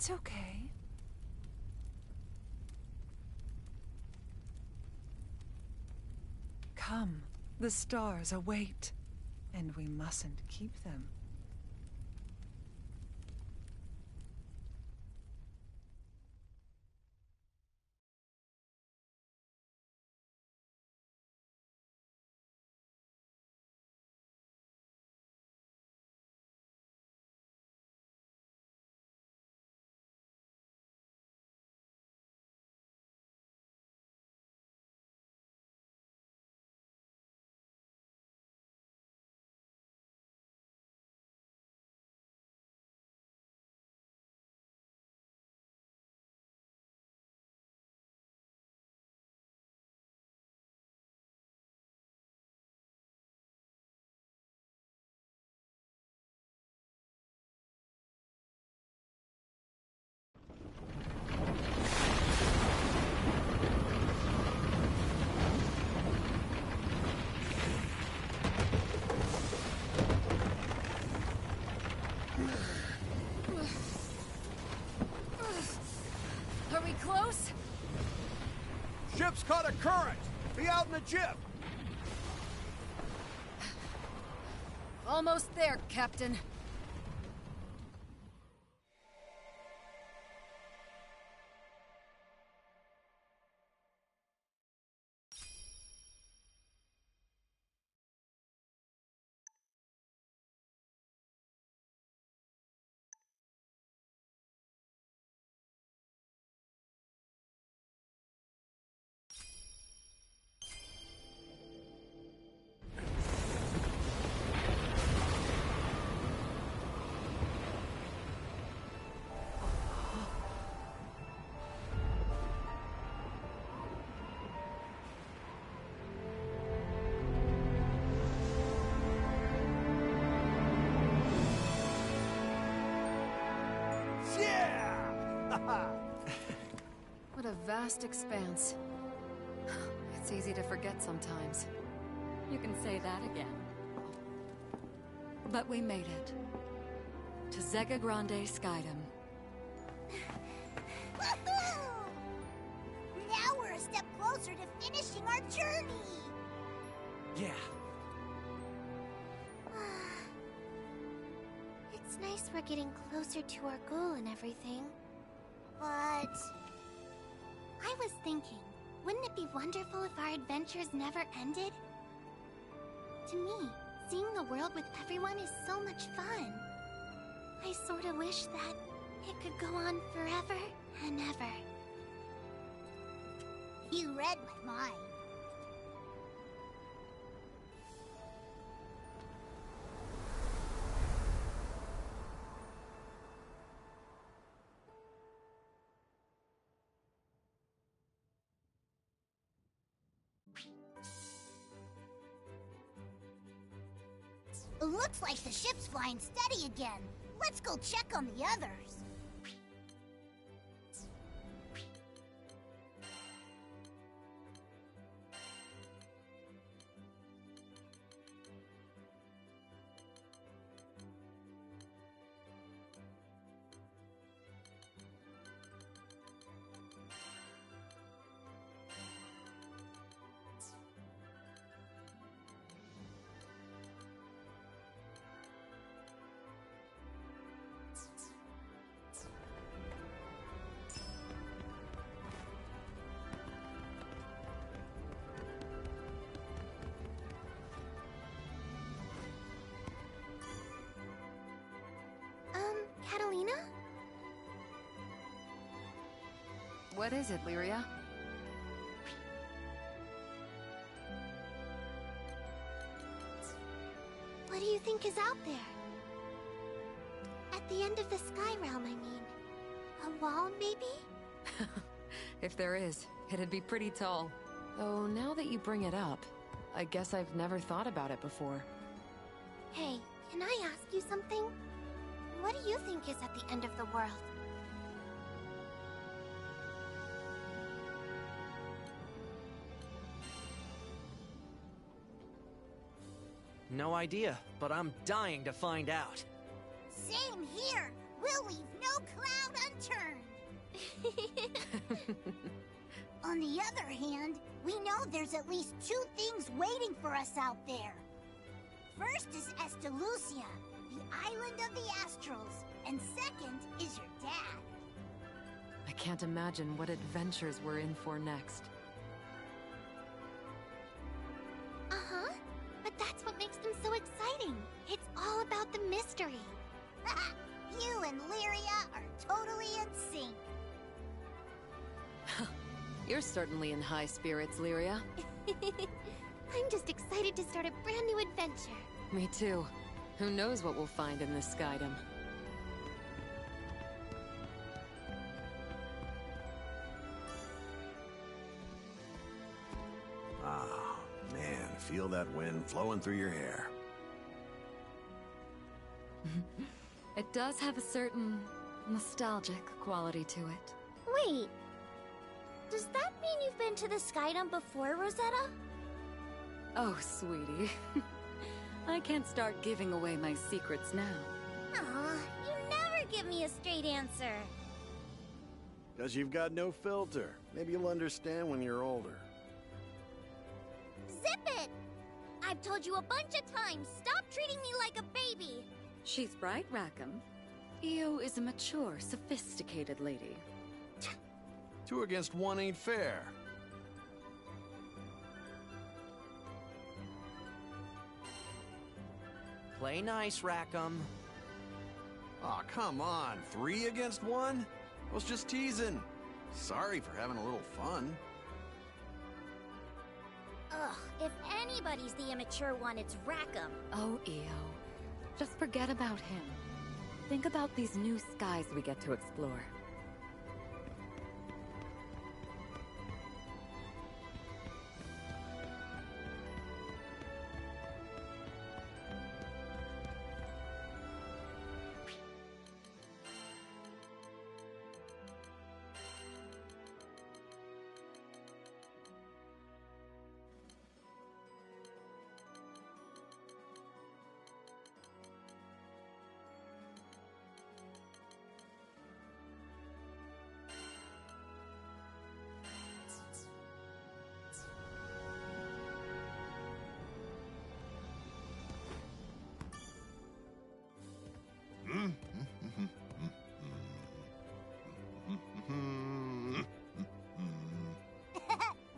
It's okay. Come, the stars await, and we mustn't keep them. Are we close? Ship's caught a current! Be out in the jib! Almost there, Captain. What a vast expanse. It's easy to forget sometimes. You can say that again. But we made it. To Zega Grande Skydom. Woohoo! Now we're a step closer to finishing our journey! Yeah. It's nice we're getting closer to our goal and everything. But... I was thinking, wouldn't it be wonderful if our adventures never ended? To me, seeing the world with everyone is so much fun. I sorta wish that it could go on forever and ever. You read my mind. Looks like the ship's flying steady again. Let's go check on the others. Catalina? What is it, Lyria? What do you think is out there? At the end of the Sky Realm, I mean. A wall, maybe? If there is, it'd be pretty tall. Though now that you bring it up, I guess I've never thought about it before. Hey, can I ask you something? What do you think is at the end of the world? No idea, but I'm dying to find out. Same here! We'll leave no cloud unturned! On the other hand, we know there's at least 2 things waiting for us out there. First is Estelucia, the island of the Astrals, and second is your dad. I can't imagine what adventures we're in for next. Uh-huh. But that's what makes them so exciting. It's all about the mystery. You and Lyria are totally in sync. You're certainly in high spirits, Lyria. I'm just excited to start a brand new adventure. Me too. Who knows what we'll find in this Skydom? Ah, man, feel that wind flowing through your hair. It does have a certain nostalgic quality to it. Wait. Does that mean you've been to the Skydom before, Rosetta? Oh, sweetie. I can't start giving away my secrets now. Aw, you never give me a straight answer. Because you've got no filter. Maybe you'll understand when you're older. Zip it! I've told you a bunch of times, stop treating me like a baby! She's right, Rackham. Io is a mature, sophisticated lady. 2 against 1 ain't fair. Play nice, Rackham. Aw, come on. 3 against 1? I was just teasing. Sorry for having a little fun. Ugh, if anybody's the immature one, it's Rackham. Oh, Io. Just forget about him. Think about these new skies we get to explore.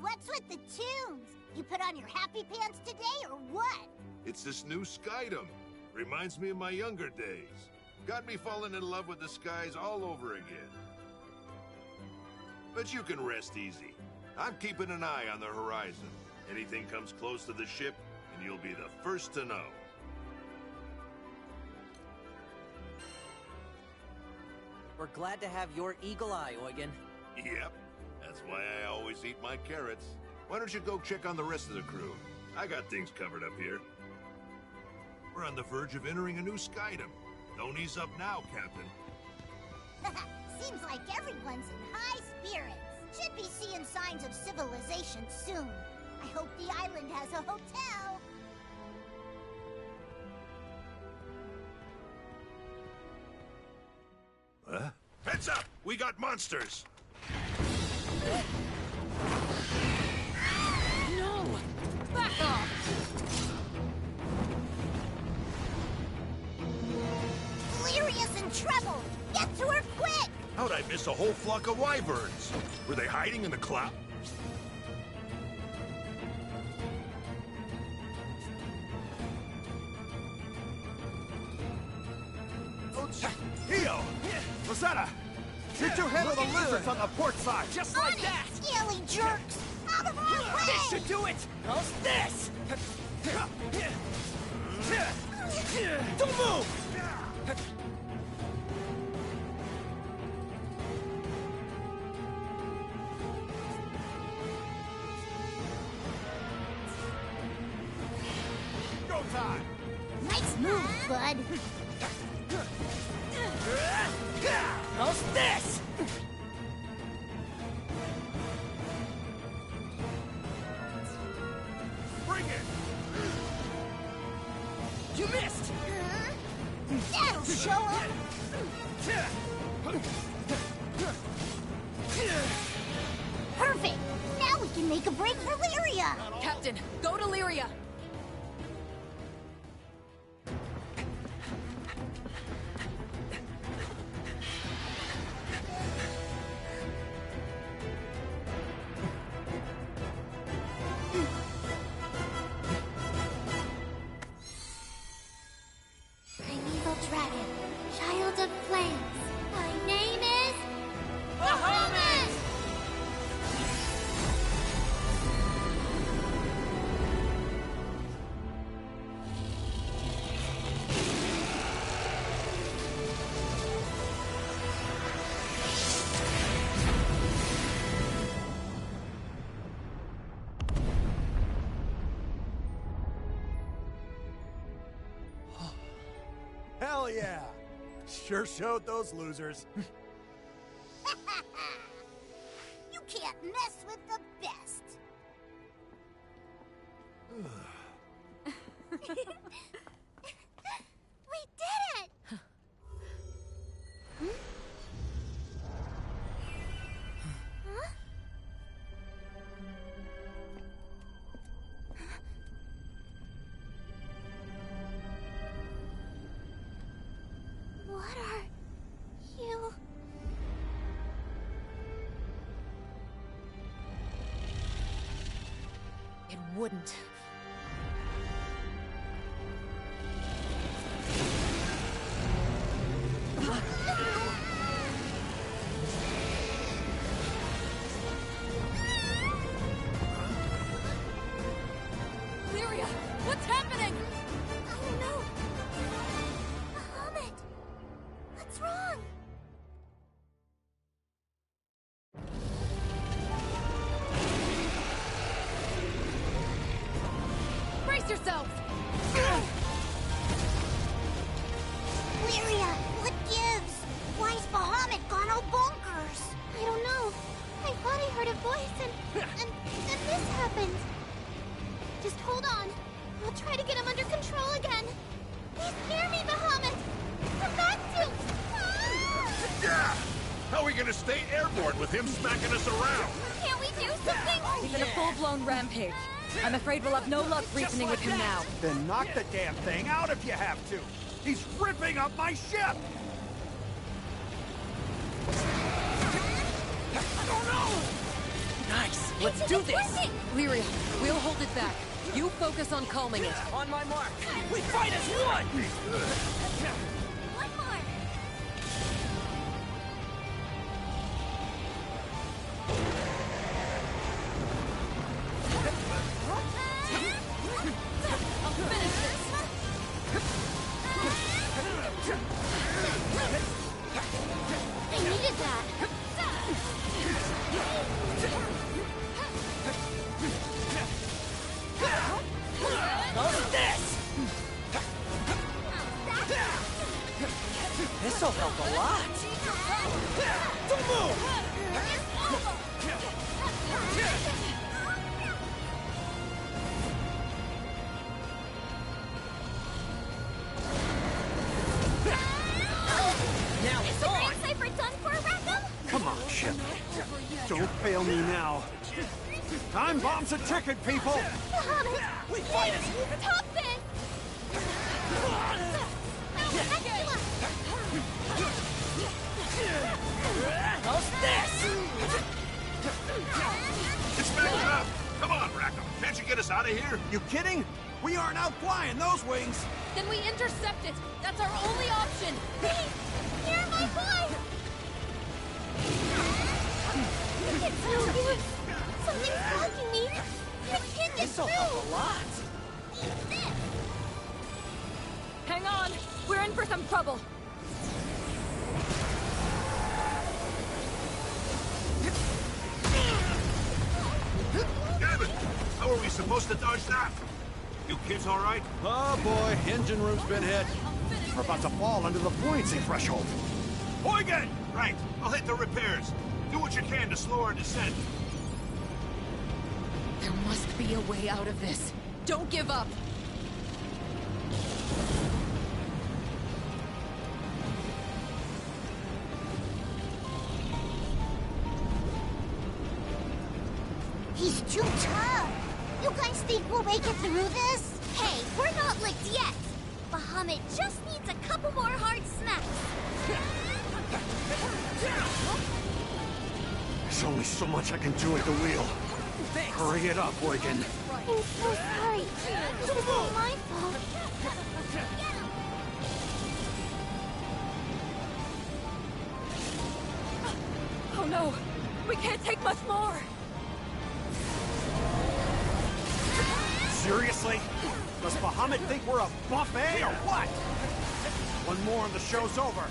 What's with the tunes? You put on your happy pants today, or what? It's this new Skydom. Reminds me of my younger days. Got me falling in love with the skies all over again. But you can rest easy. I'm keeping an eye on the horizon. Anything comes close to the ship, and you'll be the first to know. We're glad to have your eagle eye, Eugen. Yep, that's why I always eat my carrots. Why don't you go check on the rest of the crew? I got things covered up here. We're on the verge of entering a new Skydom. Don't ease up now, Captain. Seems like everyone's in high spirits. Should be seeing signs of civilization soon. I hope the island has a hotel. Huh? Heads up! We got monsters! No! Back off! Lyria's in trouble! Get to her quick! How'd I miss a whole flock of wyverns? Were they hiding in the cloud? Io! Rosetta! You 2 handle the lizards on the port side! Just On like it, that! scaly jerks! Out of our way! This should do it! How's this? Don't move! Go time! Nice move, bud. How's this? Bring it! You missed! That'll show 'em. can make a break for Lyria! Captain, go to Lyria! Primeval Dragon, Child of Flames. My name is... Bahamut! Hell yeah! Sure showed those losers. You can't mess with the best. We did it! Huh? What are you? It wouldn't. Lyria, what's happening? I don't know. Bahamut! What's wrong? Brace yourselves! Lyria, what gives? Why is Bahamut gone all bonkers? I don't know. I thought I heard a voice and this happened. Just hold on. I'll try to get him under control again. Please hear me, Bahamut! Come back to... Ah! Yeah! How are we gonna stay airborne with him smacking us around? Can't we do something? He's in a full-blown rampage. I'm afraid we'll have no luck reasoning with him now. Then knock the damn thing out if you have to. He's ripping up my ship! Oh no! Nice! Let's do this! Lyria, we'll hold it back. You focus on calming it. On my mark. We fight as one! One more. I'll finish this! I needed that. How's this? This'll help a lot. Don't move! Now it's The on! Grand Cipher done for, Rackham? Come on, ship. Don't fail me now. Time bomb's a ticket, people! Bahamut! We fight as Stop this! How's this? It's back up! Come on, Rackham! Can't you get us out of here? You kidding? We aren't out flying those wings! Then we intercept it! That's our only option! Please! Hear my voice! It's no use! Something's blocking me! I can't get This'll through! help a lot. Eat this! Hang on! We're in for some trouble! Damn it! How are we supposed to dodge that? You kids all right? Oh boy, engine room's been hit. We're about to fall under the buoyancy threshold. Huygen! Right, I'll hit the repairs. Do what you can to slow our descent. There must be a way out of this. Don't give up! He's too tough. You guys think we'll make it through this? Hey, we're not licked yet. Bahamut just needs a couple more hard smacks. There's only so much I can do at the wheel. Hurry it up, Eugen. I'm so sorry. It was all my fault. Oh no! We can't take much more! Seriously? Does Bahamut think we're a buffet or what? One more and the show's over.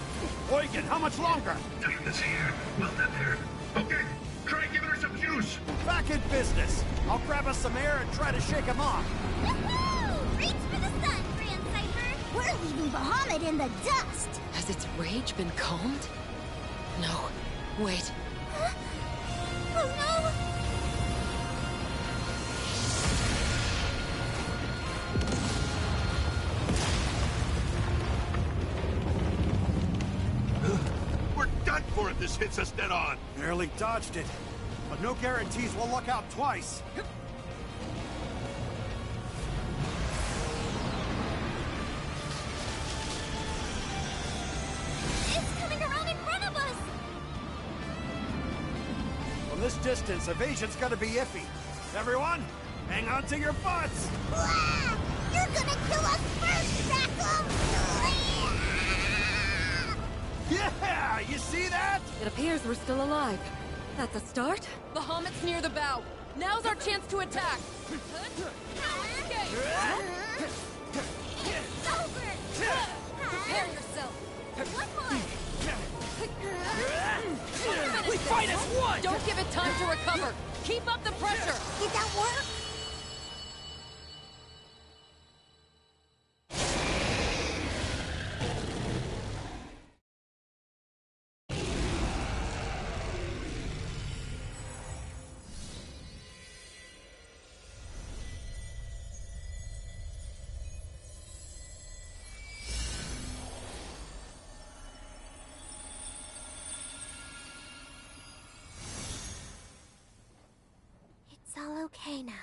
Eugen, how much longer? Time this here. Well done there. Okay, try giving her some juice. Back in business. I'll grab us some air and try to shake him off. Woohoo! Reach for the sun, Grand Cypher! We're leaving Bahamut in the dust! Has its rage been calmed? No. Wait. Huh? Oh no! We're done for if this hits us dead on. Barely dodged it. But no guarantees we'll luck out twice. It's coming around in front of us! From this distance, evasion's gonna be iffy. Everyone, hang on to your butts! Wah! You're gonna kill us first, Rackham! Yeah! You see that? It appears we're still alive. That's a start? Bahamut's near the bow. Now's our chance to attack. It's over! Prepare yourself. One more! We fight as one! Don't give it time to recover. Keep up the pressure. Did that work? It's all okay now.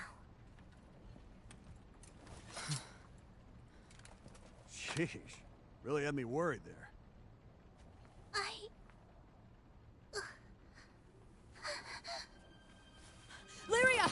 Sheesh. Really had me worried there. Lyria!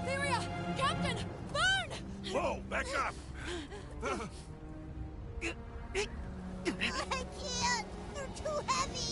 Lyria! Captain! Burn! Whoa, back up. I can't! They're too heavy!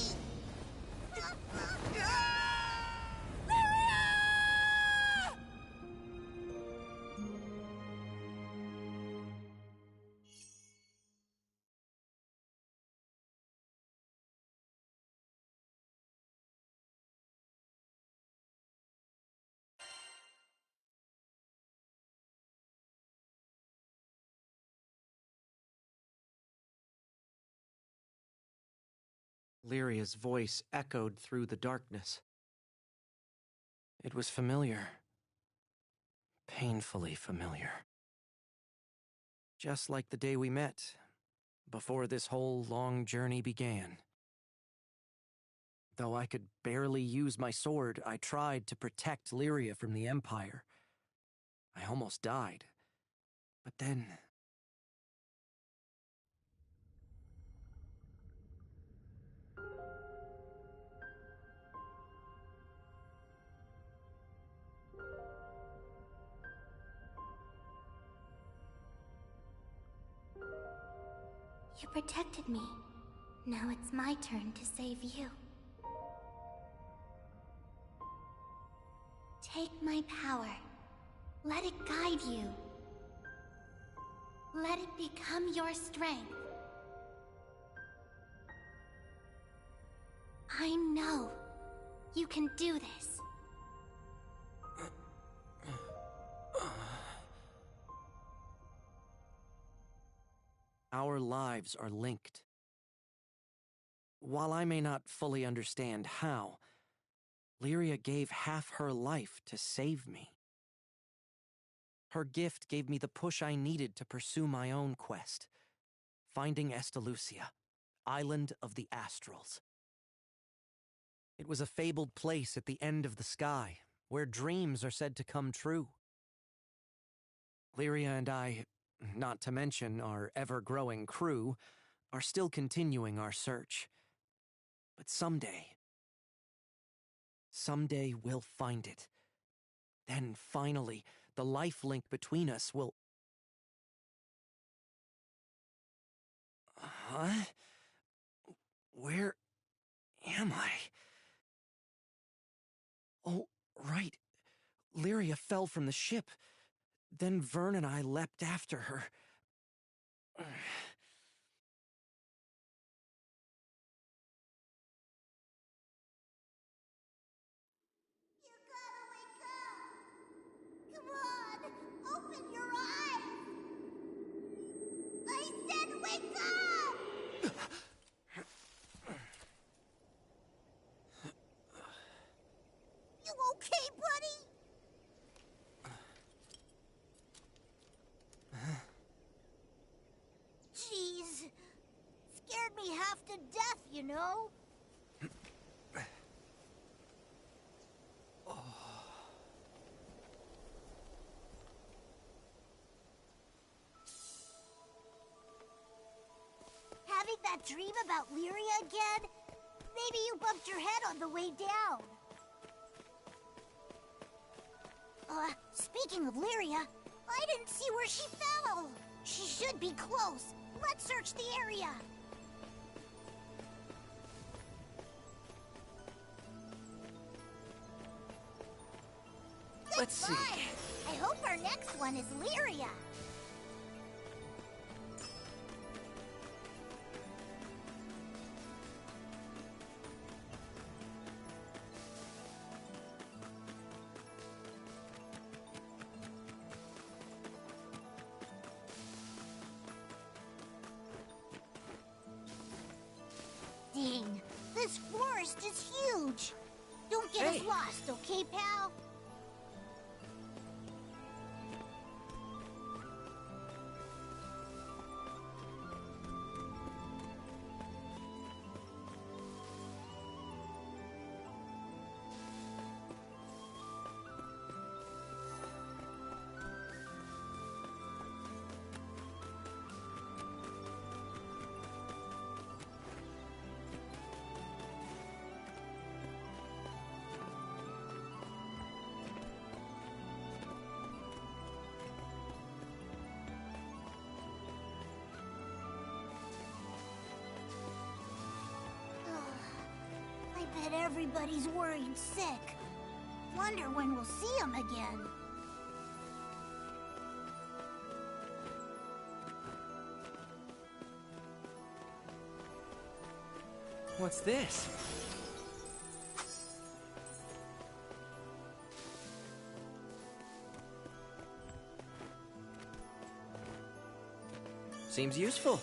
Lyria's voice echoed through the darkness. It was familiar. Painfully familiar. Just like the day we met, before this whole long journey began. Though I could barely use my sword, I tried to protect Lyria from the Empire. I almost died. But then... You protected me. Now it's my turn to save you. Take my power. Let it guide you. Let it become your strength. I know you can do this. Our lives are linked. While I may not fully understand how, Lyria gave half her life to save me. Her gift gave me the push I needed to pursue my own quest, finding Estalucia, Island of the Astrals. It was a fabled place at the end of the sky, where dreams are said to come true. Lyria and I, not to mention our ever-growing crew, are still continuing our search. But someday we'll find it. Then, finally, the life link between us will... Huh? Where am I? Oh, right. Lyria fell from the ship. Then Vern and I leapt after her. You gotta wake up! Come on! Open your eyes! I said wake up! You okay, buddy? Jeez. Scared me half to death, you know? Having that dream about Lyria again? Maybe you bumped your head on the way down. Speaking of Lyria, I didn't see where she fell. She should be close. Let's search the area. Let's see. I hope our next one is Lyria. Dang, this forest is huge. Don't get us lost, okay, pal? I bet everybody's worried sick. Wonder when we'll see him again. What's this? Seems useful.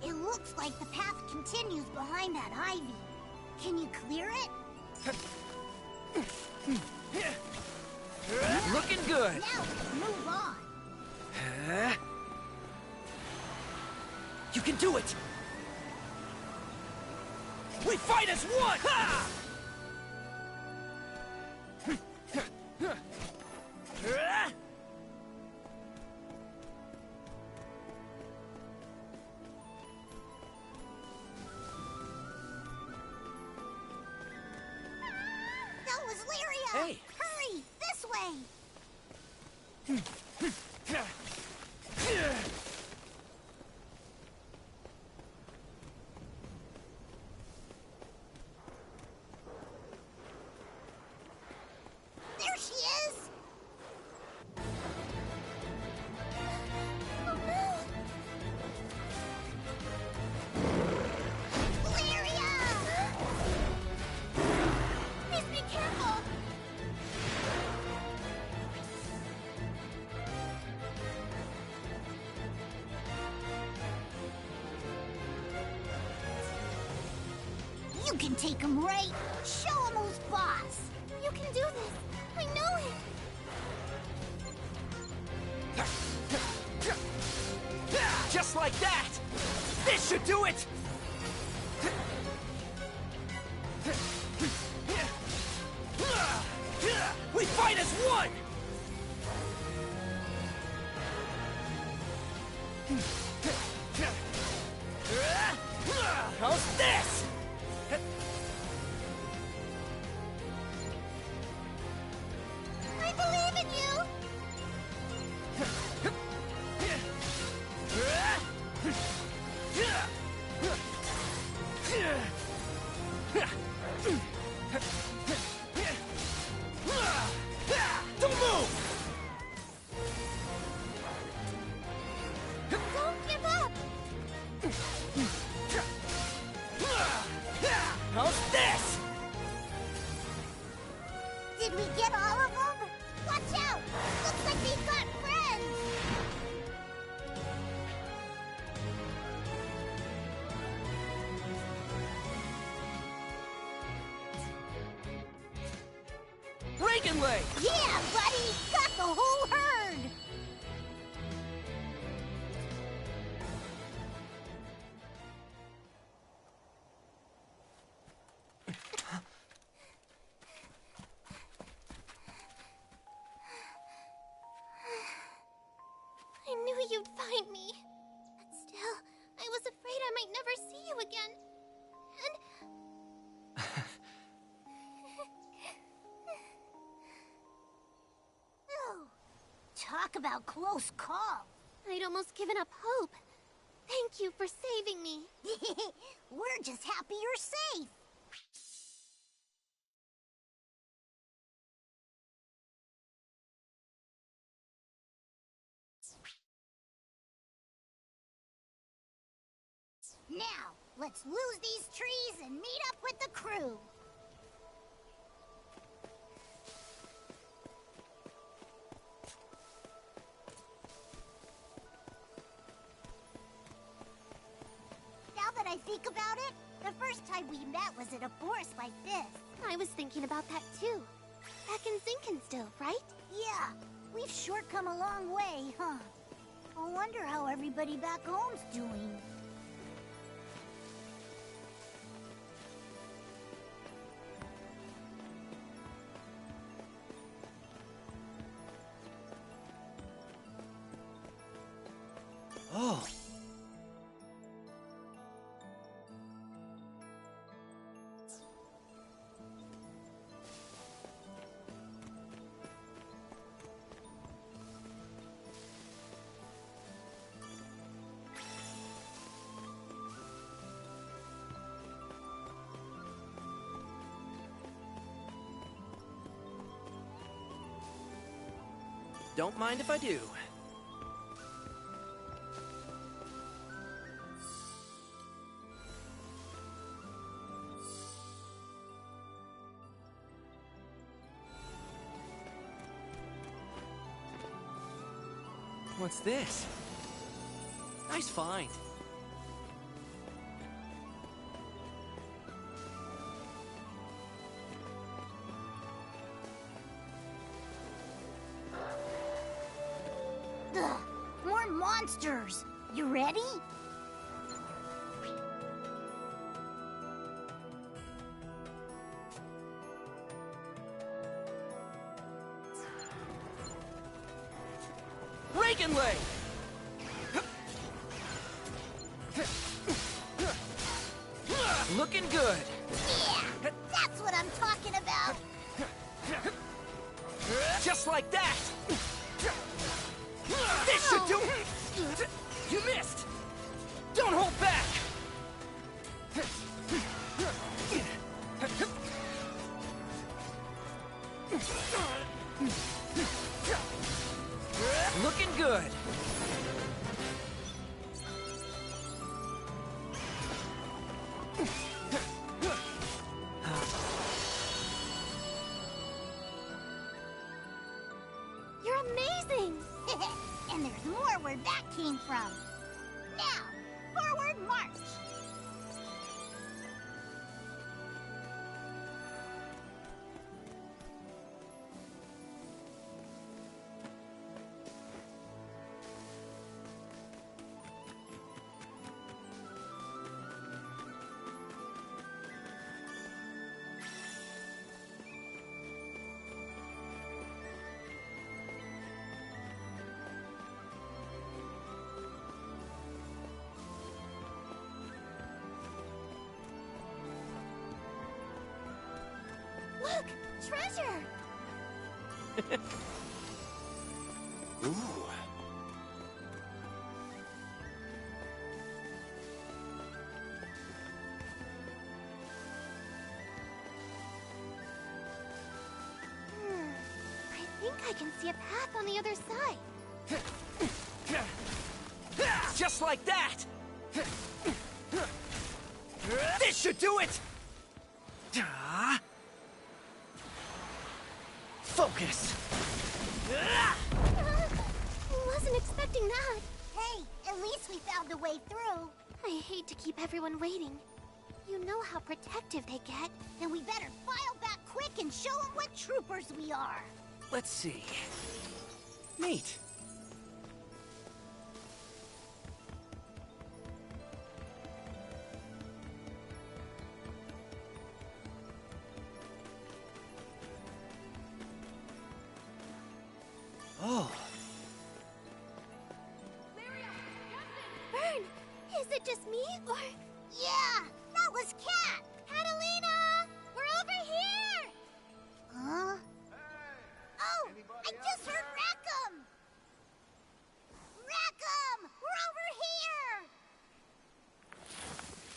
It looks like the path continues behind that ivy. Can you clear it? Looking good. Now let's move on. You can do it! We fight as one! Ha! That was Lyria! Hey! Hurry! This way! There she is! You can take him, right? Show him who's boss. You can do this. I know it. Just like that! This should do it! We fight as one! How's this? I believe in you. Don't move! Don't give up. How's this? Did we get all of them? Watch out! Looks like they've got friends! Reaganley! Yeah, buddy! Got the whole herd! I knew you'd find me. But still, I was afraid I might never see you again. And... Oh, talk about close call. I'd almost given up hope. Thank you for saving me. We're just happy you're safe. Now, let's lose these trees and meet up with the crew. Now that I think about it, the first time we met was at a forest like this. I was thinking about that too. Back in Zinkenstill, right? Yeah, we've sure come a long way, huh? I wonder how everybody back home's doing. Oh. Don't mind if I do. What's this? Nice find. Ugh, more monsters. You ready? Reaganley! Looking good. Yeah, that's what I'm talking about. Just like that. This should do it. You missed. Don't hold back. Looking good. You're amazing! And there's more where that came from. Now, forward march! treasure! Ooh. I think I can see a path on the other side. Just like that! This should do it! Focus! Wasn't expecting that. Hey, at least we found a way through. I hate to keep everyone waiting. You know how protective they get. Then we better file back quick and show them what troopers we are. Let's see. Neat. Oh. Vern, is it just me, or... Yeah, that was Cat! Catalina! We're over here! Huh? Oh, I just heard Rackham! Rackham! We're over here!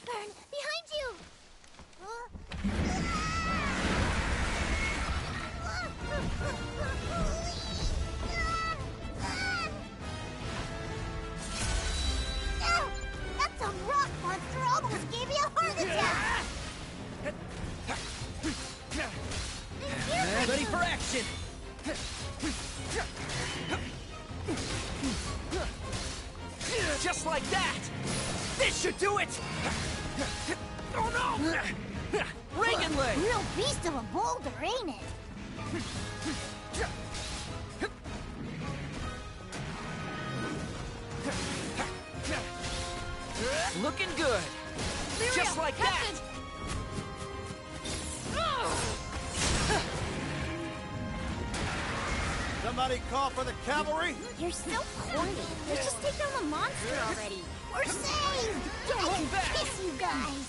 Vern, behind you! That's a rock monster almost gave me a heart attack! Ready for action! Just like that! This should do it! Oh no! Reagan leg! Real beast of a boulder, ain't it? Looking good! Just like that! Somebody call for the cavalry? You're so corny. Let's just take down the monster already. We're saved! I can kiss you guys!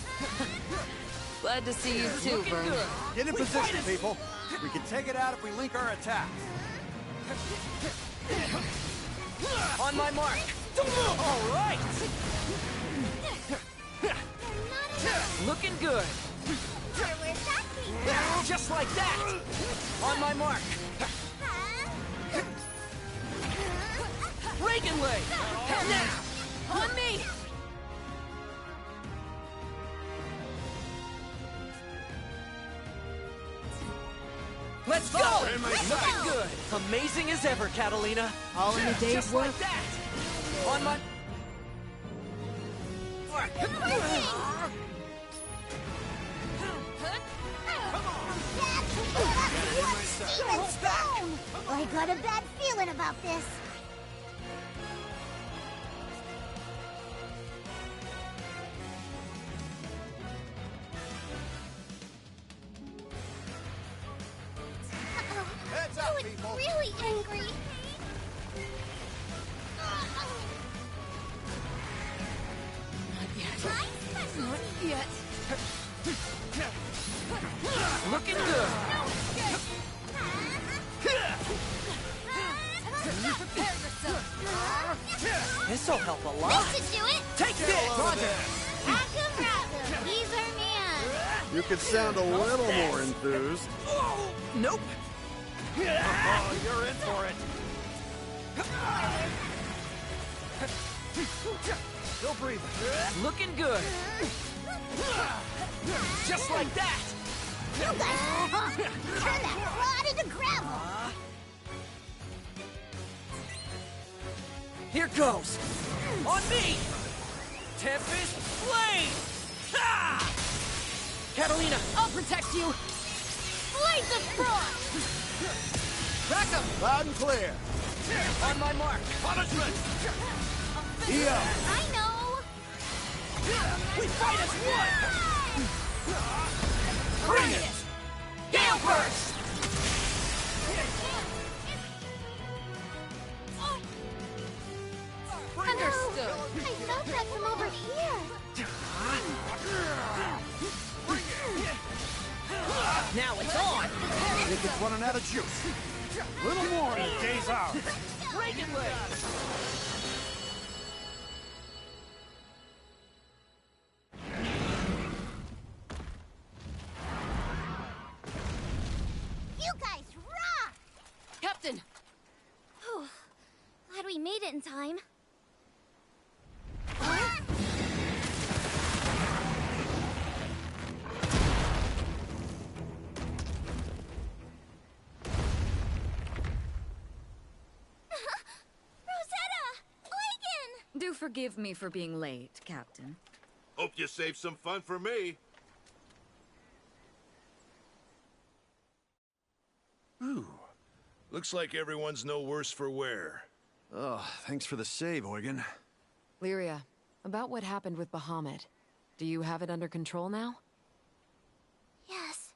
Glad to see you too, Looking Vern. good! Get in position, people. We can take it out if we link our attacks. On my mark! All right! Looking good! Where's that thing? Just like that! On my mark! Reagan leg! Now! On me! Let's go! Looking good! Amazing as ever, Catalina! All in a day's Just work. like that! On my... I got a bad feeling about this. Heads up, Oh, it's people. really angry. Not yet. Looking good! Prepare yourself. This'll help a lot! This should do it. Take this! Rackham, Rackham, he's our man. You could sound a little more enthused. Oh, nope! Oh, you're in for it. Still breathing. Looking good! Just like that! You guys, turn that rod into gravel. Here goes! On me! Tempest Blade! Ha! Catalina! I'll protect you. Blaze of frost. Back up! Loud and clear. On my mark! Punishment. EO. I know. We fight as one! Bring it! Gale Burst! Understood. I felt that from over here. Now it's on! You think it's running out of juice. A little more and the day's ours. Breaking leg! You guys rock! Captain! Whew. Glad we made it in time. Do forgive me for being late, Captain. Hope you saved some fun for me. Ooh. Looks like everyone's no worse for wear. Oh, thanks for the save, Eugen. Lyria, about what happened with Bahamut. Do you have it under control now? Yes,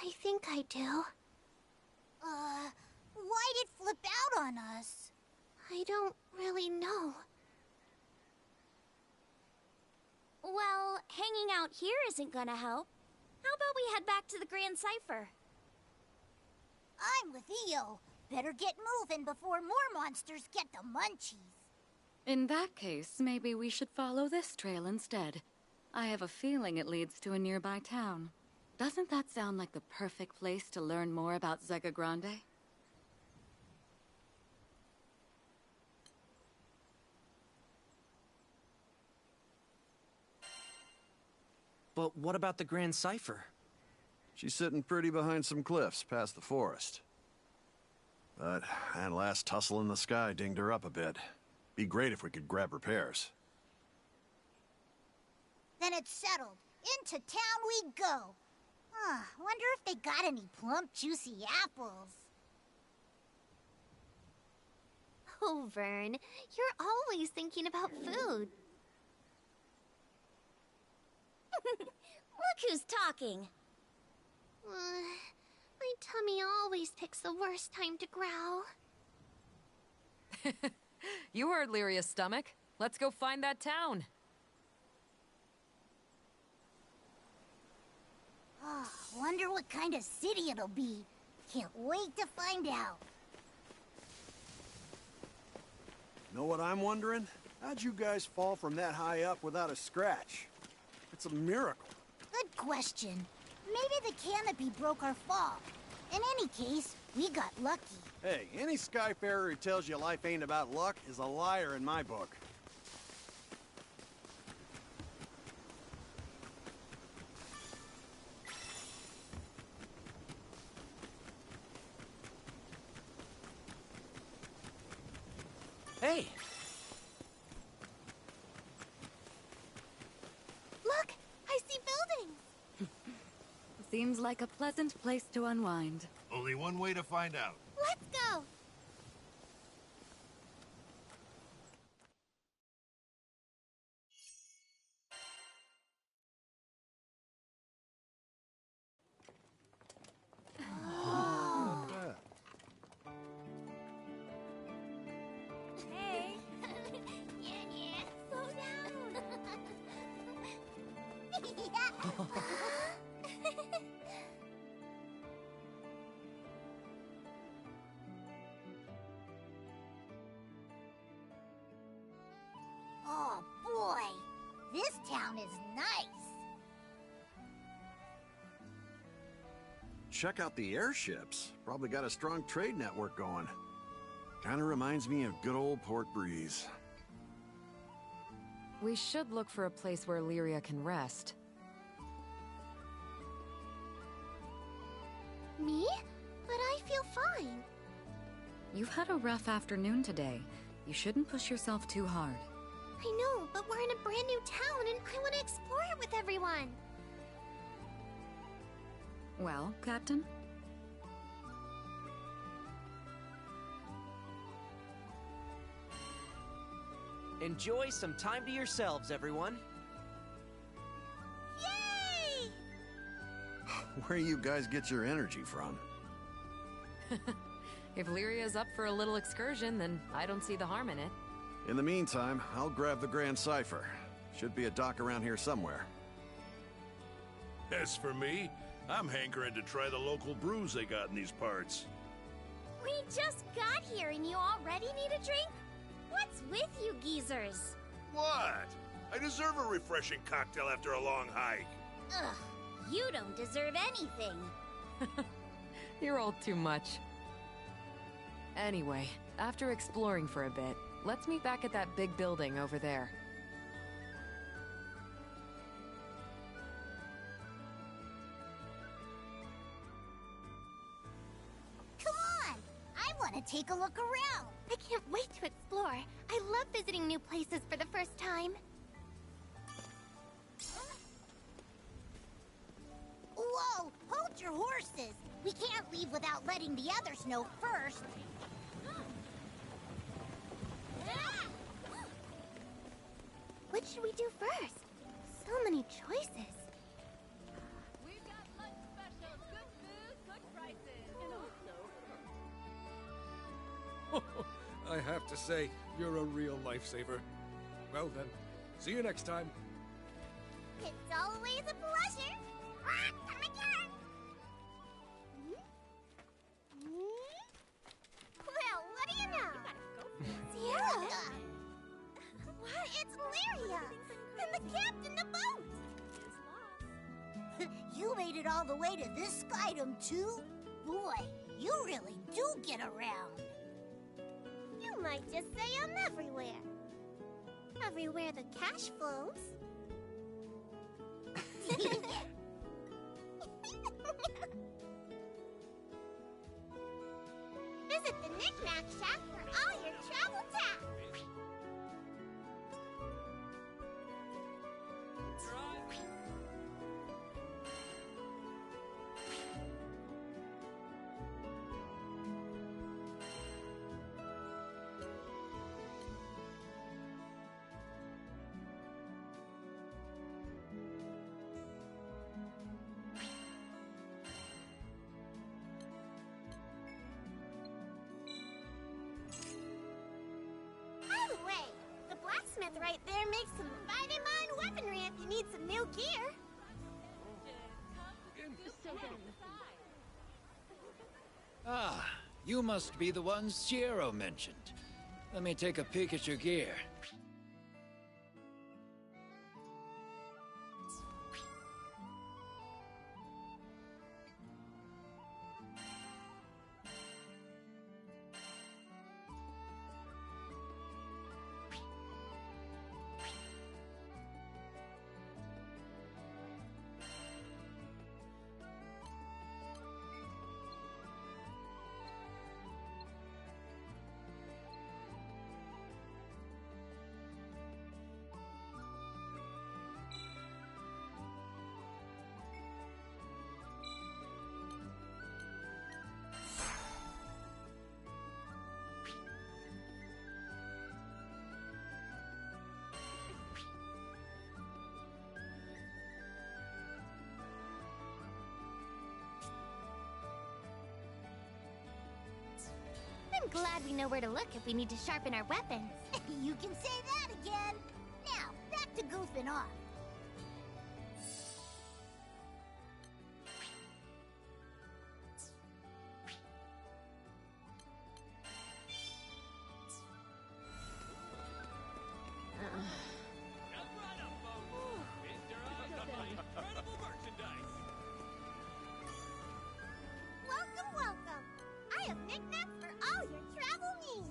I think I do. Why'd it flip out on us? I don't really know. Well, hanging out here isn't gonna help. How about we head back to the Grand Cipher? I'm with EO. Better get moving before more monsters get the munchies. In that case, maybe we should follow this trail instead. I have a feeling it leads to a nearby town. Doesn't that sound like the perfect place to learn more about Zega Grande? But what about the Grand Cipher? She's sitting pretty behind some cliffs past the forest. But that last tussle in the sky dinged her up a bit. Be great if we could grab repairs. Then it's settled. Into town we go. Wonder if they got any plump, juicy apples. Oh, Vern, you're always thinking about food. Look who's talking. My tummy always picks the worst time to growl. You heard Lyria's stomach. Let's go find that town. Wonder what kind of city it'll be. Can't wait to find out. Know what I'm wondering? How'd you guys fall from that high up without a scratch? It's a miracle. Good question. Maybe the canopy broke our fall. In any case, we got lucky. Hey, any Skyfarer who tells you life ain't about luck is a liar in my book. Hey! Look! I see buildings! Seems like a pleasant place to unwind. Only one way to find out. Let's go! Hey! Yeah, slow down! Oh boy, this town is nice. Check out the airships. Probably got a strong trade network going. Kinda reminds me of good old Port Breeze. We should look for a place where Lyria can rest. Me? But I feel fine. You've had a rough afternoon today. You shouldn't push yourself too hard. I know, but we're in a brand new town and I want to explore it with everyone. Well, Captain? Enjoy some time to yourselves, everyone. Yay! Where you guys get your energy from? If Lyria's up for a little excursion, then I don't see the harm in it. In the meantime, I'll grab the Grand Cipher. Should be a dock around here somewhere. As for me, I'm hankering to try the local brews they got in these parts. We just got here and you already need a drink? What's with you geezers? What? I deserve a refreshing cocktail after a long hike. Ugh, you don't deserve anything. You're all too much. Anyway, after exploring for a bit, let's meet back at that big building over there. Come on! I want to take a look around. I can't wait to explore. I love visiting new places for the first time. Whoa! Hold your horses! We can't leave without letting the others know first. What should we do first? So many choices. We've got lunch specials, good food, good prices, and also... I have to say, you're a real lifesaver. Well then, see you next time. It's always a pleasure. Come again. Well, what do you know? Sierra. What? It's Lyria. And the captain of the boat. You made it all the way to this skydom too? Boy, you really do get around. You might just say I'm everywhere. Everywhere the cash flows. Visit the Knick-Knack Shack for all your travel tasks. By the way, the blacksmith right there makes some fighting mine weaponry if you need some new gear. Ah, you must be the ones Shiro mentioned. Let me take a peek at your gear. I'm glad we know where to look if we need to sharpen our weapons. You can say that again. Now, back to goofing off. Welcome, welcome. I have knickknacks for all your travel needs.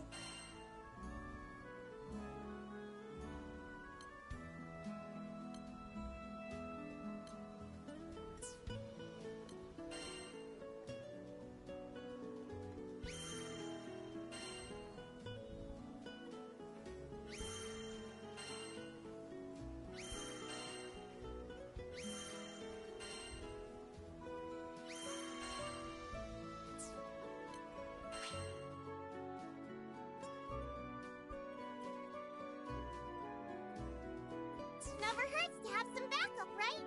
Never hurts to have some backup, right?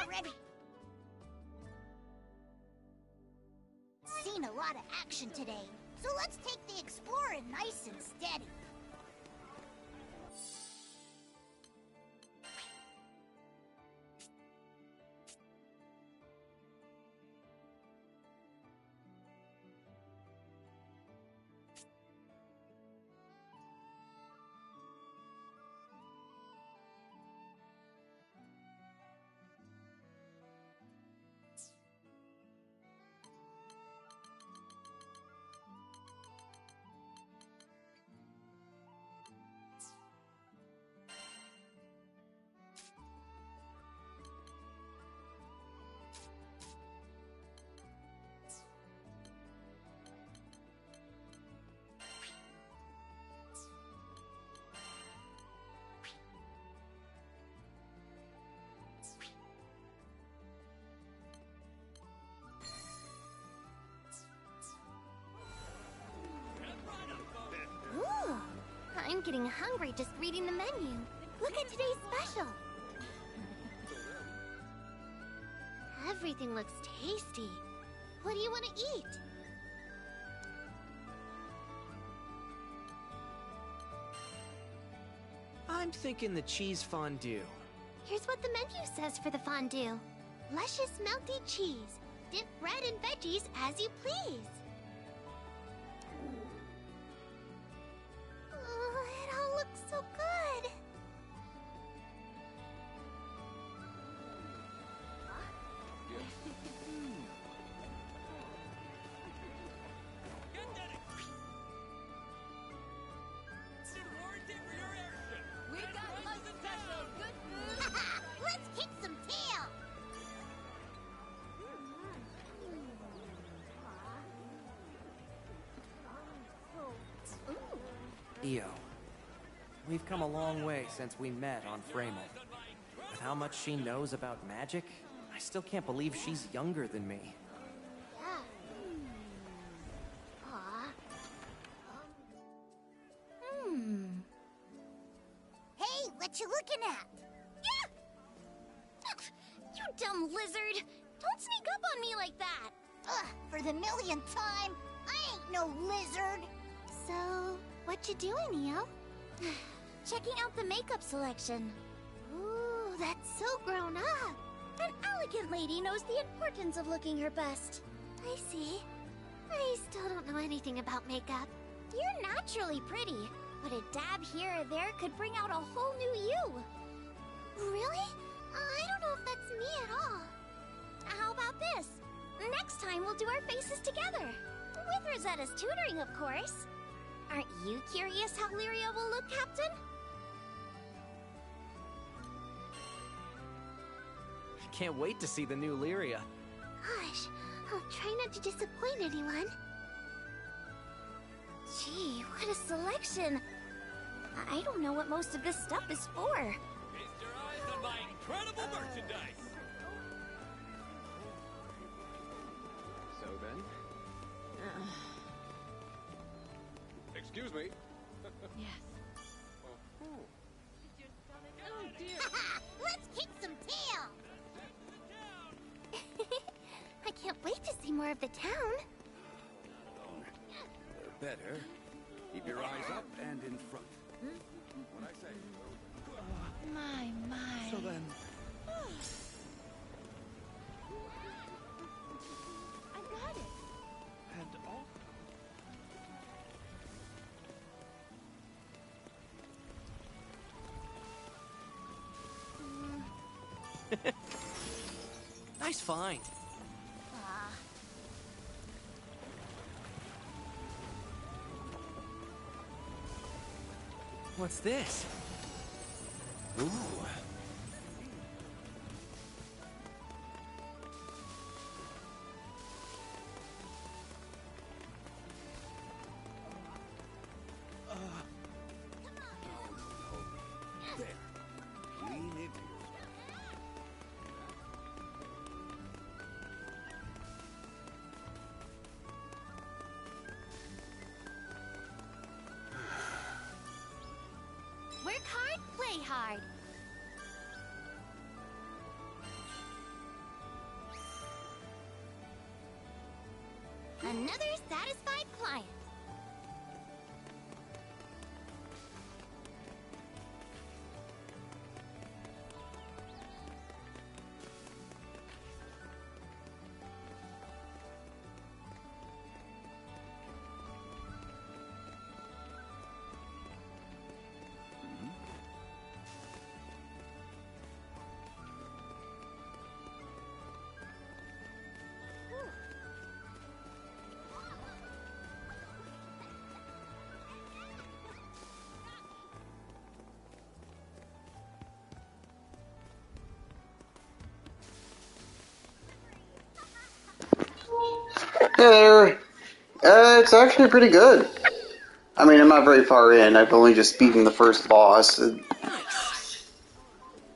already! Seen a lot of action today, so let's take the exploring nice and steady. Ooh, I'm getting hungry just reading the menu. Look at today's special. Everything looks tasty. What do you want to eat? I'm thinking the cheese fondue. Here's what the menu says for the fondue. Luscious melty cheese. Dip bread and veggies as you please. Oh, it all looks so good. We got lunch specials, good food. Let's kick some tail! Io, we've come a long way since we met on Framel. With how much she knows about magic, I still can't believe she's younger than me. Aw. Hey, what you looking at? You dumb lizard! Don't sneak up on me like that! Ugh, for the millionth time, I ain't no lizard! So, what you doing, Io? Checking out the makeup selection. Ooh, that's so grown up! An elegant lady knows the importance of looking her best. I see. I still don't know anything about makeup. You're naturally pretty, but a dab here or there could bring out a whole new you. Really? I don't know if that's me at all. How about this? Next time we'll do our faces together. With Rosetta's tutoring, of course. Aren't you curious how Lyria will look, Captain? Can't wait to see the new Lyria. Gosh, I'll try not to disappoint anyone. Gee, what a selection. I don't know what most of this stuff is for. Feast your eyes on my incredible merchandise! So then? Excuse me. Yes. Oh dear. Let's kick some tail. I can't wait to see more of the town. Better. Keep your eyes up and in front. What I say? My. So then... I got it. And all... Nice find. What's this? Ooh. There. Lean into yourself. Work hard, play hard. another satisfied client. Hey there. It's actually pretty good. I mean, I'm not very far in. I've only just beaten the first boss.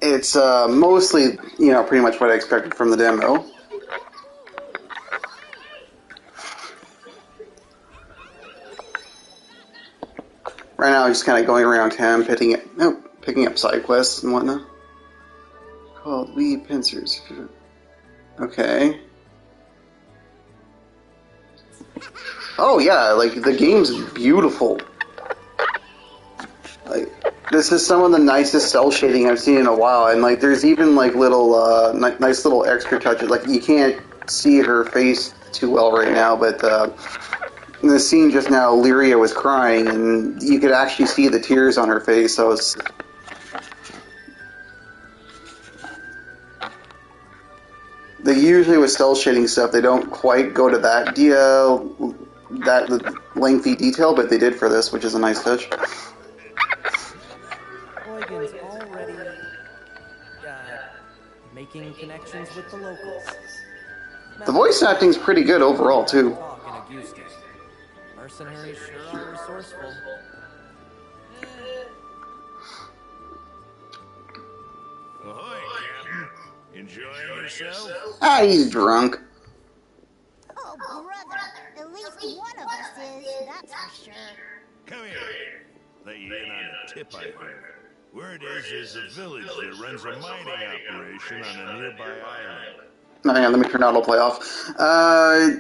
It's mostly, pretty much what I expected from the demo. Right now, I'm just kind of going around town, picking up side quests and whatnot. Called Wee Pincers. Okay. Oh yeah, like the game's beautiful. Like this is some of the nicest cell shading I've seen in a while, and like there's even like little nice little extra touches. Like you can't see her face too well right now, but in the scene just now, Lyria was crying, and you could actually see the tears on her face. So it's usually with cell shading stuff, they don't quite go to that lengthy detail, but they did for this, which is a nice touch. Eugen's already making connections with the locals. The voice acting's pretty good overall too. Mercenaries sure are resourceful. Ahoy, Captain. Enjoying yourself? Ah, he's drunk. Oh, brother. At least one of us is, that's for sure. Come here. Let you in on a tip I heard. Word is there's a village that runs a mining operation on a nearby island. Hang on, let me turn autoplay off.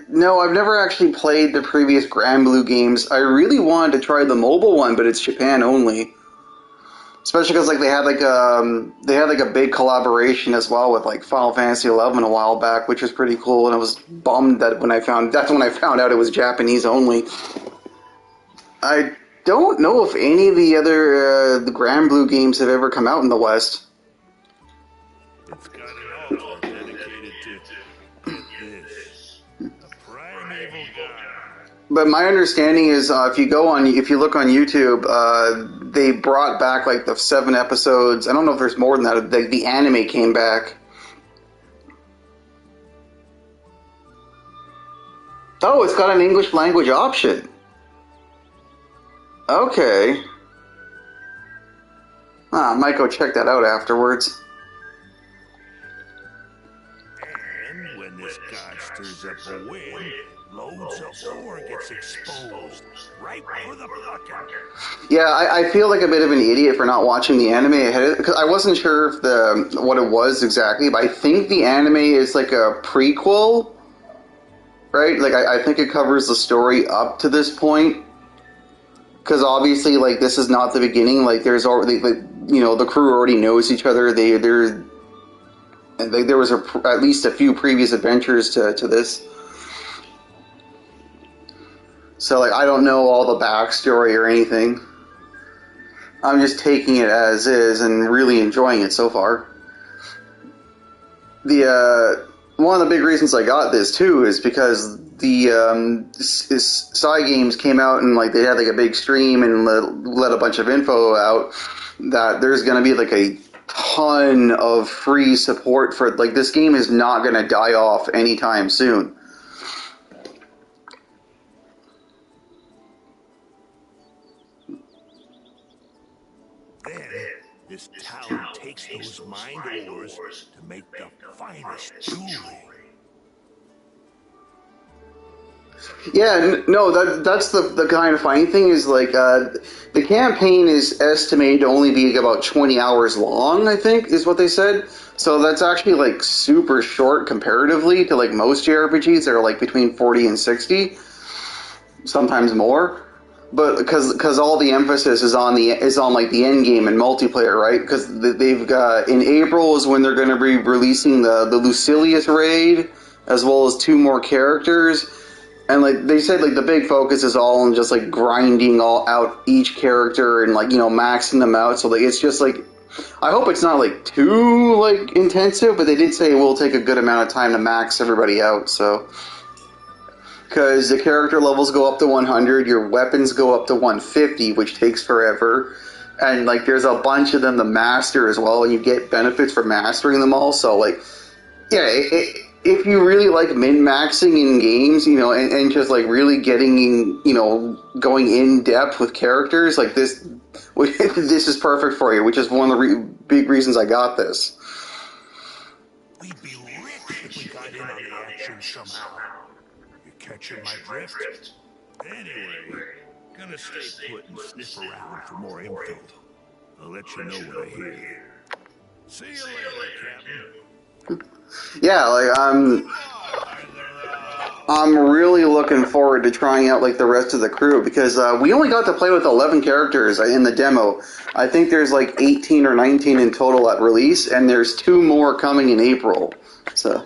No, I've never actually played the previous Granblue games. I really wanted to try the mobile one, but it's Japan only. Especially because like they had like a big collaboration as well with like Final Fantasy XI a while back, which was pretty cool. And I was bummed that that's when I found out it was Japanese only. I don't know if any of the other the Granblue games have ever come out in the West. It's got an altar dedicated to this, a primeval god. But my understanding is, if you look on YouTube, they brought back like the 7 episodes. I don't know if there's more than that. The anime came back. Oh, it's got an English language option. Okay. I might go check that out afterwards. And when this god stirs up a wind, loads of ore gets exposed, right for the plucking. Yeah, I feel like a bit of an idiot for not watching the anime ahead of it, because I wasn't sure if what it was exactly, but I think the anime is like a prequel, right? Like I think it covers the story up to this point, because obviously, like this is not the beginning. Like there's already, like the crew already knows each other. There was at least a few previous adventures to this. So, like, I don't know all the backstory or anything. I'm just taking it as is and really enjoying it so far. One of the big reasons I got this, too, is because the Psy Games came out and, like, they had, like, a big stream and let a bunch of info out that there's going to be, like, a ton of free support for it. Like, this game is not going to die off anytime soon. Then, this town takes those mind ores to make the finest jewelry. Yeah, no, that's the kind of funny thing is, like, the campaign is estimated to only be about 20 hours long, I think, is what they said. So that's actually, like, super short comparatively to, like, most JRPGs that are, like, between 40 and 60. sometimes more. But because all the emphasis is on like the end game and multiplayer, right? Because they've got in April is when they're going to be releasing the Lucilius raid, as well as 2 more characters, and like they said, like the big focus is all on just like grinding all out each character and like maxing them out. So like it's just like I hope it's not like too like intensive, but they did say it will take a good amount of time to max everybody out. So. Because the character levels go up to 100, your weapons go up to 150, which takes forever, and like there's a bunch of them to master as well, and you get benefits for mastering them all. So like, yeah, if you really like min-maxing in games, and just like really getting, going in depth with characters, like this, this is perfect for you. Which is one of the big reasons I got this. We'd be rich if we got in on the action somehow. Catching my drift? Anyway, gonna stay put and sniff around for more info. I'll let you know what I hear. See you later, Captain. Yeah, like I'm really looking forward to trying out like the rest of the crew because we only got to play with 11 characters in the demo. I think there's like 18 or 19 in total at release, and there's 2 more coming in April. So.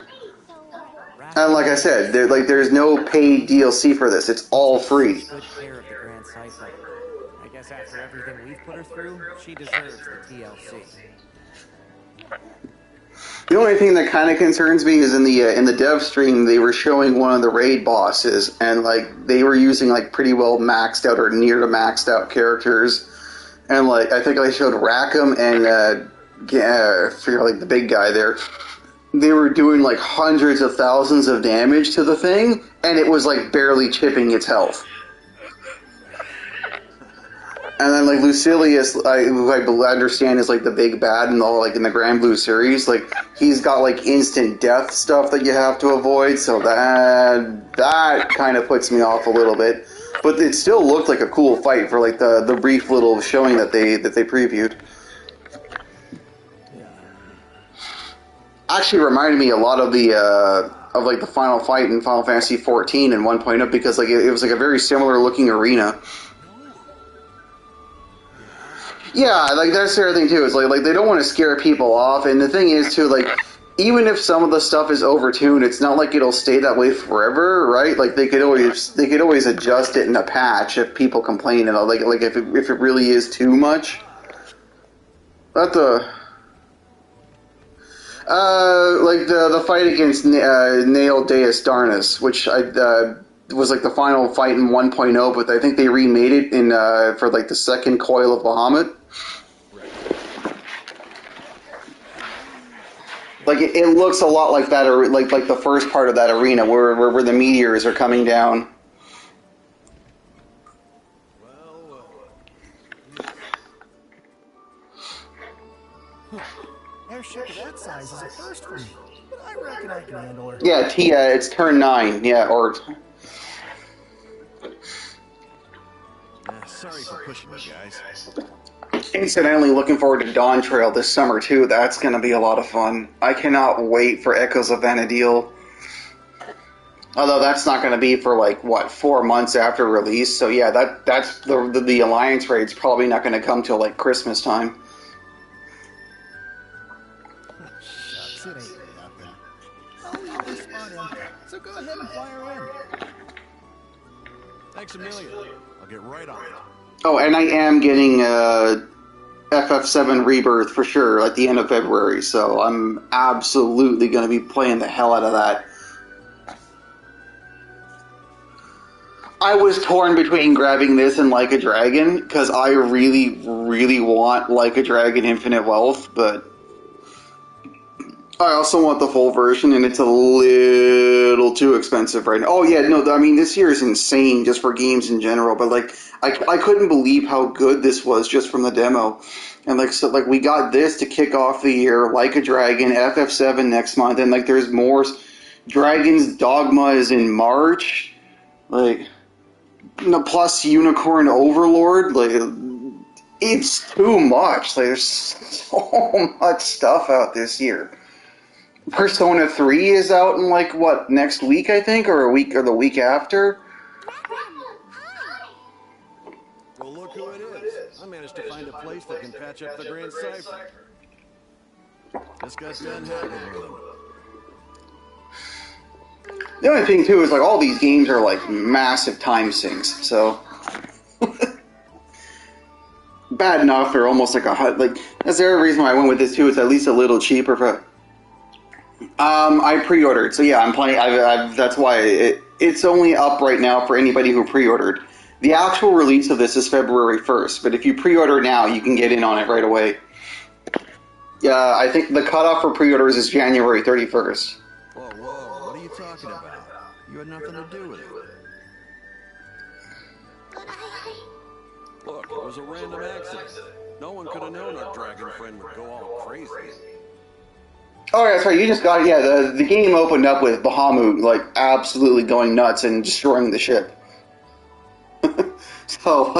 And like I said, there's no paid DLC for this. It's all free. Good care of the Grand Cypher. I guess after everything we've put her through, she deserves the TLC. The only thing that kind of concerns me is in the dev stream they were showing one of the raid bosses, and like they were using like pretty well maxed out or near to maxed out characters, and like I think I showed Rackham and I forget like the big guy there. They were doing like hundreds of thousands of damage to the thing, and it was like barely chipping its health. And then like Lucilius, who I understand is like the big bad in the Granblue series, like he's got like instant death stuff that you have to avoid, so that kind of puts me off a little bit. But it still looked like a cool fight for like the brief little showing that they previewed. Actually reminded me a lot of the final fight in Final Fantasy XIV and 1.0 because like it was like a very similar looking arena. Yeah, like that's the other thing too. It's like they don't want to scare people off, and the thing is too, like even if some of the stuff is overtuned, it's not like it'll stay that way forever, right? Like they could always adjust it in a patch if people complain, and like if it really is too much. Like the fight against Nail Deus Darnus, which was like the final fight in 1.0, but I think they remade it in for like the second coil of Bahamut. Like it looks a lot like that, or like the first part of that arena where the meteors are coming down. Airship of that size is a first for me, but I reckon I can handle her. Yeah, it's turn 9. Yeah, or. Sorry for pushing you guys. Incidentally, looking forward to Dawn Trail this summer too. That's going to be a lot of fun. I cannot wait for Echoes of Vana'diel. Although that's not going to be for like 4 months after release. So yeah, that's the Alliance raid's probably not going to come till like Christmas time. Shucks, it ain't nothing. I'll leave this spot empty, so go ahead and fly her in. Thanks a million. I'll get right on it. Oh, and I am getting FF7 Rebirth for sure at the end of February, so I'm absolutely going to be playing the hell out of that. I was torn between grabbing this and Like a Dragon, because I really, really want Like a Dragon Infinite Wealth, but I also want the full version, and it's a little too expensive right now. Oh yeah, no, I mean, this year is insane just for games in general, but like, I couldn't believe how good this was just from the demo. And like, so like we got this to kick off the year, Like a Dragon, FF7 next month, and like there's more. Dragon's Dogma is in March, like, plus Unicorn Overlord, like, it's too much. Like, there's so much stuff out this year. Persona 3 is out in like next week, I think, or the week after. to find a place that can patch up the Grand Cipher. Just got done haggling with him. The only thing too is like all these games are like massive time sinks, so bad enough they're almost like that's the other reason why I went with this too. It's at least a little cheaper for. I pre-ordered, so yeah, I'm playing. That's why it's only up right now for anybody who pre-ordered. The actual release of this is February 1st, but if you pre-order now, you can get in on it right away. Yeah, I think the cutoff for pre-orders is January 31st. Whoa, what are you talking about? You had nothing to do with it. Look, it was a random accident. No one could have known our dragon friend would go all crazy. Oh, yeah, sorry, you just got it. Yeah, the game opened up with Bahamut, like, absolutely going nuts and destroying the ship. So,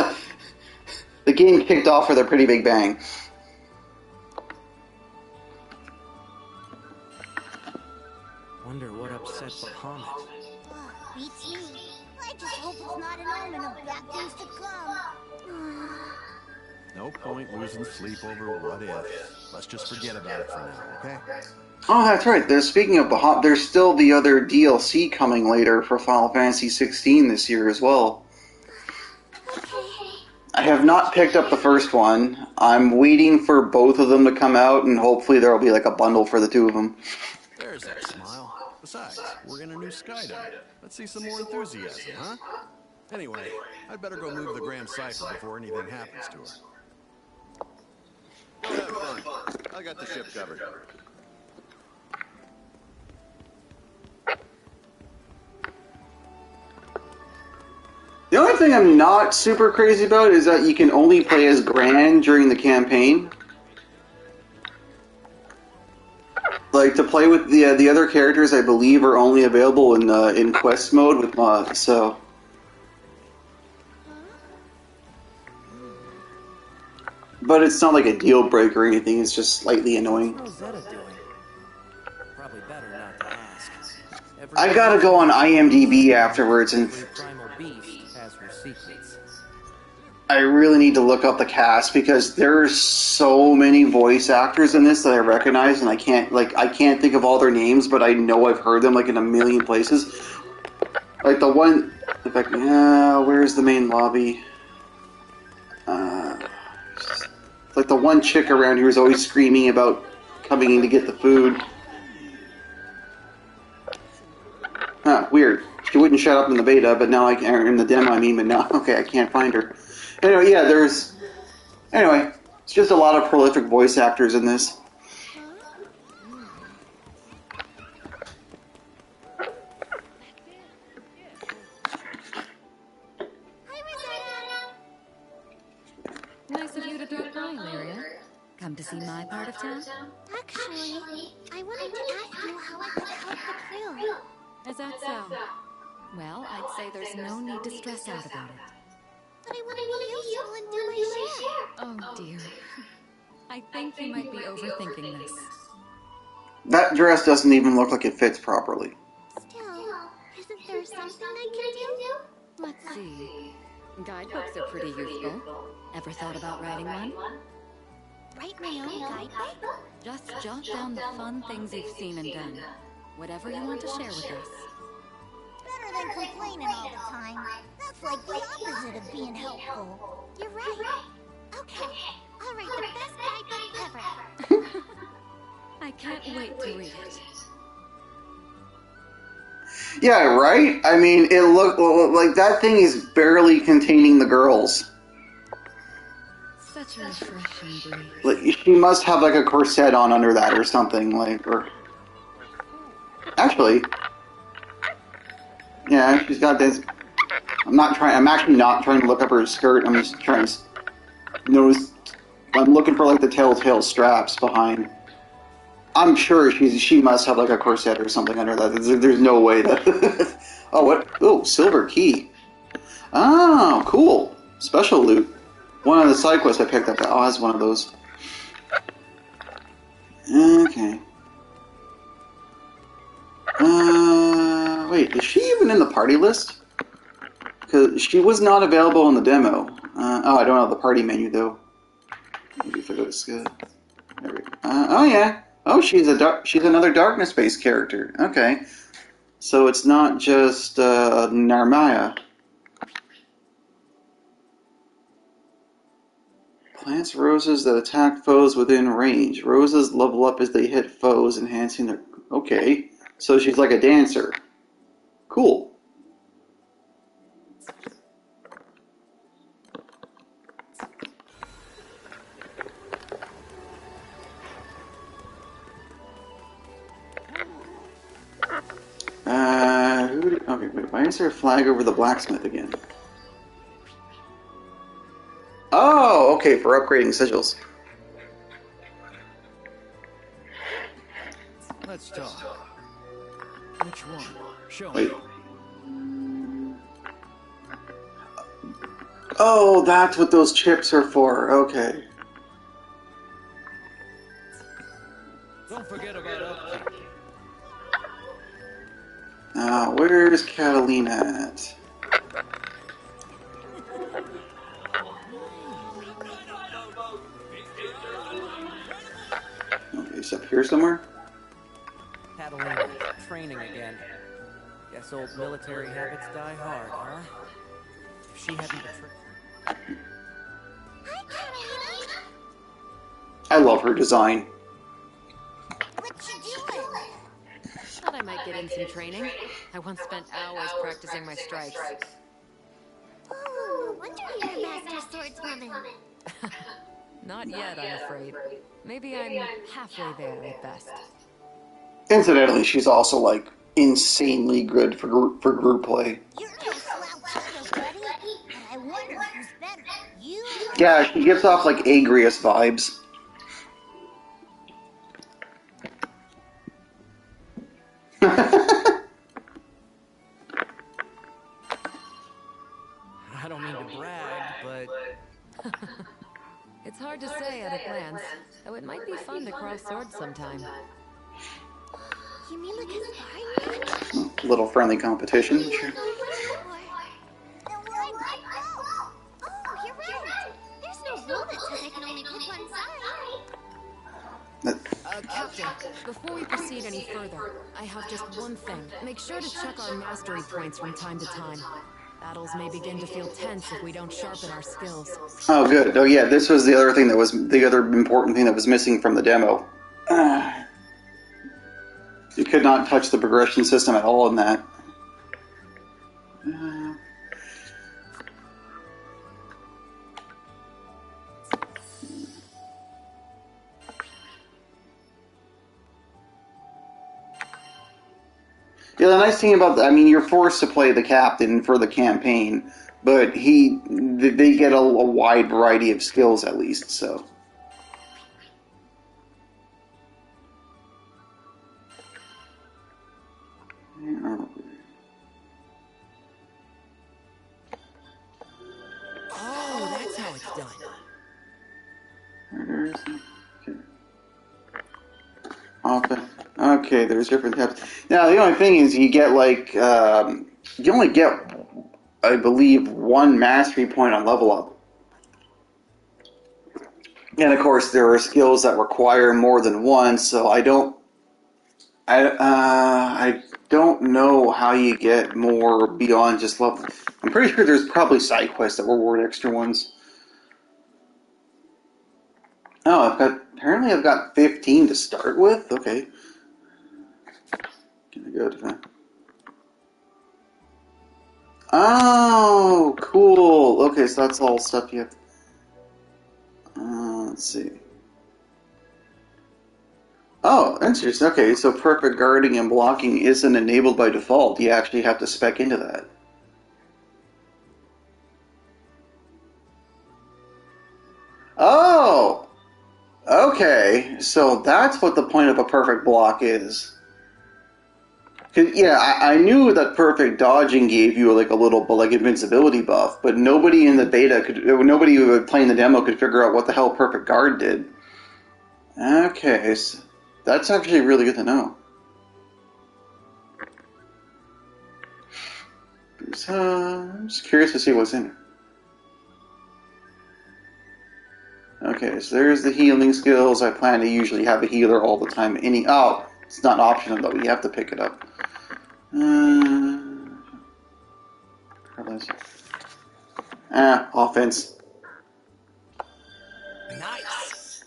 the game kicked off with a pretty big bang. Wonder what upset Bahamut. Beats me. I just hope it's not an omen of bad things to come. No point losing sleep over what if. Let's just forget about it for now, okay? Oh, that's right. Speaking of Bahamut, there's still the other DLC coming later for Final Fantasy 16 this year as well. I have not picked up the first one. I'm waiting for both of them to come out, and hopefully there will be like a bundle for the two of them. There's that smile. Besides, we're in a new Skydom. Let's see some more enthusiasm, huh? Anyway, I'd better go move the Grand Cipher before anything happens to her. Go have fun. I got the ship covered. The only thing I'm not super crazy about is that you can only play as Gran during the campaign. Like, to play with the other characters, I believe, are only available in quest mode with mods, so... But it's not like a deal breaker or anything, it's just slightly annoying. What's Rosetta doing? Probably better not to ask. I gotta go on IMDb afterwards and... Primal Beast has her secrets. I really need to look up the cast because there's so many voice actors in this that I recognize, and I can't think of all their names, but I know I've heard them like in a million places. Like the one, where's the main lobby? Like the one chick around here who's always screaming about coming in to get the food. Huh, weird. She wouldn't shut up in the beta, but now I can, or in the demo, I mean, but now, okay, I can't find her. Anyway, yeah, anyway, it's just a lot of prolific voice actors in this. Nice of you to drop by, Lyria. Come to see my part of town? Actually, I wanted to ask you how I could help the crew. Is that so? Well, I'd say there's no need to stress out about it. But I want to be useful and do my share. Oh dear. I think you might be overthinking this. That dress doesn't even look like it fits properly. Still, isn't there something I can do? Let's see. Guidebooks are pretty useful. Ever thought about writing one? Write my own guidebook? Just jot down the fun things you've seen and done. Whatever you want to share with us. Better than complaining all the time. That's like the opposite of being helpful. You're right. Okay, I'll write the best guidebook ever. I can't wait to read it. Yeah, right? I mean, it looked like that thing is barely containing the girls. Such a refreshing breeze. Like, she must have like a corset on under that or something, like, or... Actually... Yeah, she's got this... I'm actually not trying to look up her skirt, I'm just trying to notice... I'm looking for like the telltale straps behind... I'm sure she must have like a corset or something under that. There's no way that... Oh, what? Oh, silver key. Oh, cool. Special loot. One of the side quests I picked up. Oh, that's one of those. Okay. Wait, is she even in the party list? Because she was not available in the demo. Oh, I don't have the party menu though. Maybe if I go to skill. There we go. Oh yeah. Oh, she's another darkness-based character. Okay. So it's not just Narmaya. Plants roses that attack foes within range. Roses level up as they hit foes, enhancing their... Okay. So she's like a dancer. Cool. Okay, wait, why is there a flag over the blacksmith again? Oh, okay, for upgrading sigils. Let's talk. Which one? Show Wait. me. Oh, that's what those chips are for. Okay. Don't forget about upkeep. Where's Catalina at? Okay, it's up here somewhere? Catalina, training again. Guess old military habits die hard, huh? If she hadn't betrayed... Hi, Catalina. I love her design. What you doing? Thought I might get in some training. I once spent hours practicing my strikes. Oh, no wonder you're a master swordswoman. Not yet, I'm afraid. Maybe I'm halfway there at best. Incidentally, she's also like insanely good for group play. You're no slouch either, buddy. But I wonder who's better, you or Yeah, she gives off like Agrius vibes. I don't mean to brag, but... It's hard to say at a glance, though it might be fun to cross swords sometime. You mean like a sparring match? Little friendly competition. Then why'd I go? Oh, you're right. There's no rule that says I can only pick one side. Captain, before we proceed any further, I have just one thing. Make sure to check our mastery points from time to time. Battles may begin to feel tense if we don't sharpen our skills. Oh, good. Oh, yeah, this was the other thing that was the other important thing that was missing from the demo. You could not touch the progression system at all in that. Yeah, the nice thing about that, I mean, you're forced to play the captain for the campaign, but they get a wide variety of skills at least, so. Oh, that's how it's done. Okay, there's different types. Now, the only thing is you get like, you only get, I believe, one mastery point on level up. And of course, there are skills that require more than one, so I don't know how you get more beyond just level. I'm pretty sure there's probably side quests that reward extra ones. Oh, apparently I've got 15 to start with? Okay. Can I go to that? Oh, cool. Okay, so that's all stuff you have. Let's see. Oh, interesting. Okay, so perfect guarding and blocking isn't enabled by default. You actually have to spec into that. Oh! Okay, so that's what the point of a perfect block is. 'Cause, yeah, I knew that perfect dodging gave you like a little like invincibility buff, but nobody in the beta nobody who was playing the demo could figure out what the hell perfect guard did. Okay, so that's actually really good to know. So, I'm just curious to see what's in it. Okay, so there's the healing skills. I plan to usually have a healer all the time. Oh, it's not optional though. You have to pick it up. Offense. Nice.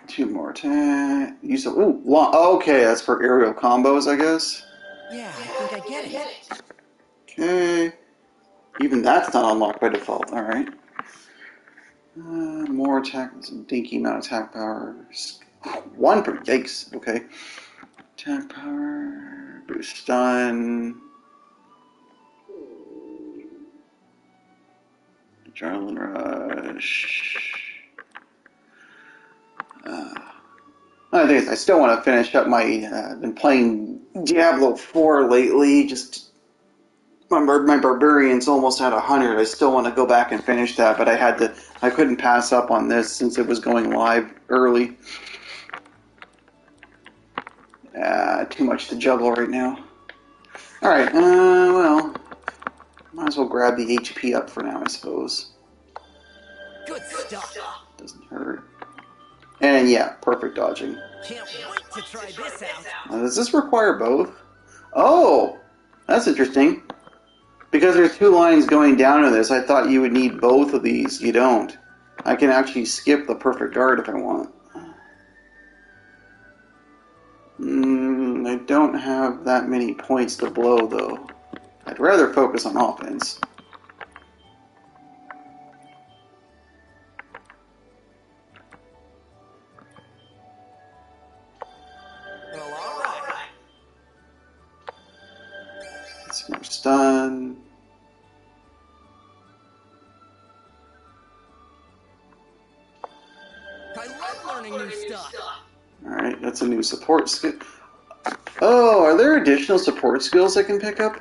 2 more attack. Use of okay, that's for aerial combos, I guess. Yeah, I think I get it. Okay. Even that's not unlocked by default. All right. More attack. Some dinky amount of attack power. 1 per. Yikes. Okay. Attack power. Boost stun. Adrenaline rush. I still want to finish up my. Been playing Diablo 4 lately. Just my barbarian's almost at 100. I still want to go back and finish that, but I couldn't pass up on this since it was going live early. Too much to juggle right now. All right. Well, might as well grab the HP up for now, I suppose. Good stuff. Doesn't hurt. And yeah, perfect dodging. Can't wait to try this out. Does this require both? Oh, that's interesting. Because there's 2 lines going down to this, I thought you would need both of these. You don't. I can actually skip the perfect guard if I want. I don't have that many points to blow, though. I'd rather focus on offense. Well, all right. Some more stun. I love learning new stuff. Alright, that's a new support skill. Oh, are there additional support skills I can pick up?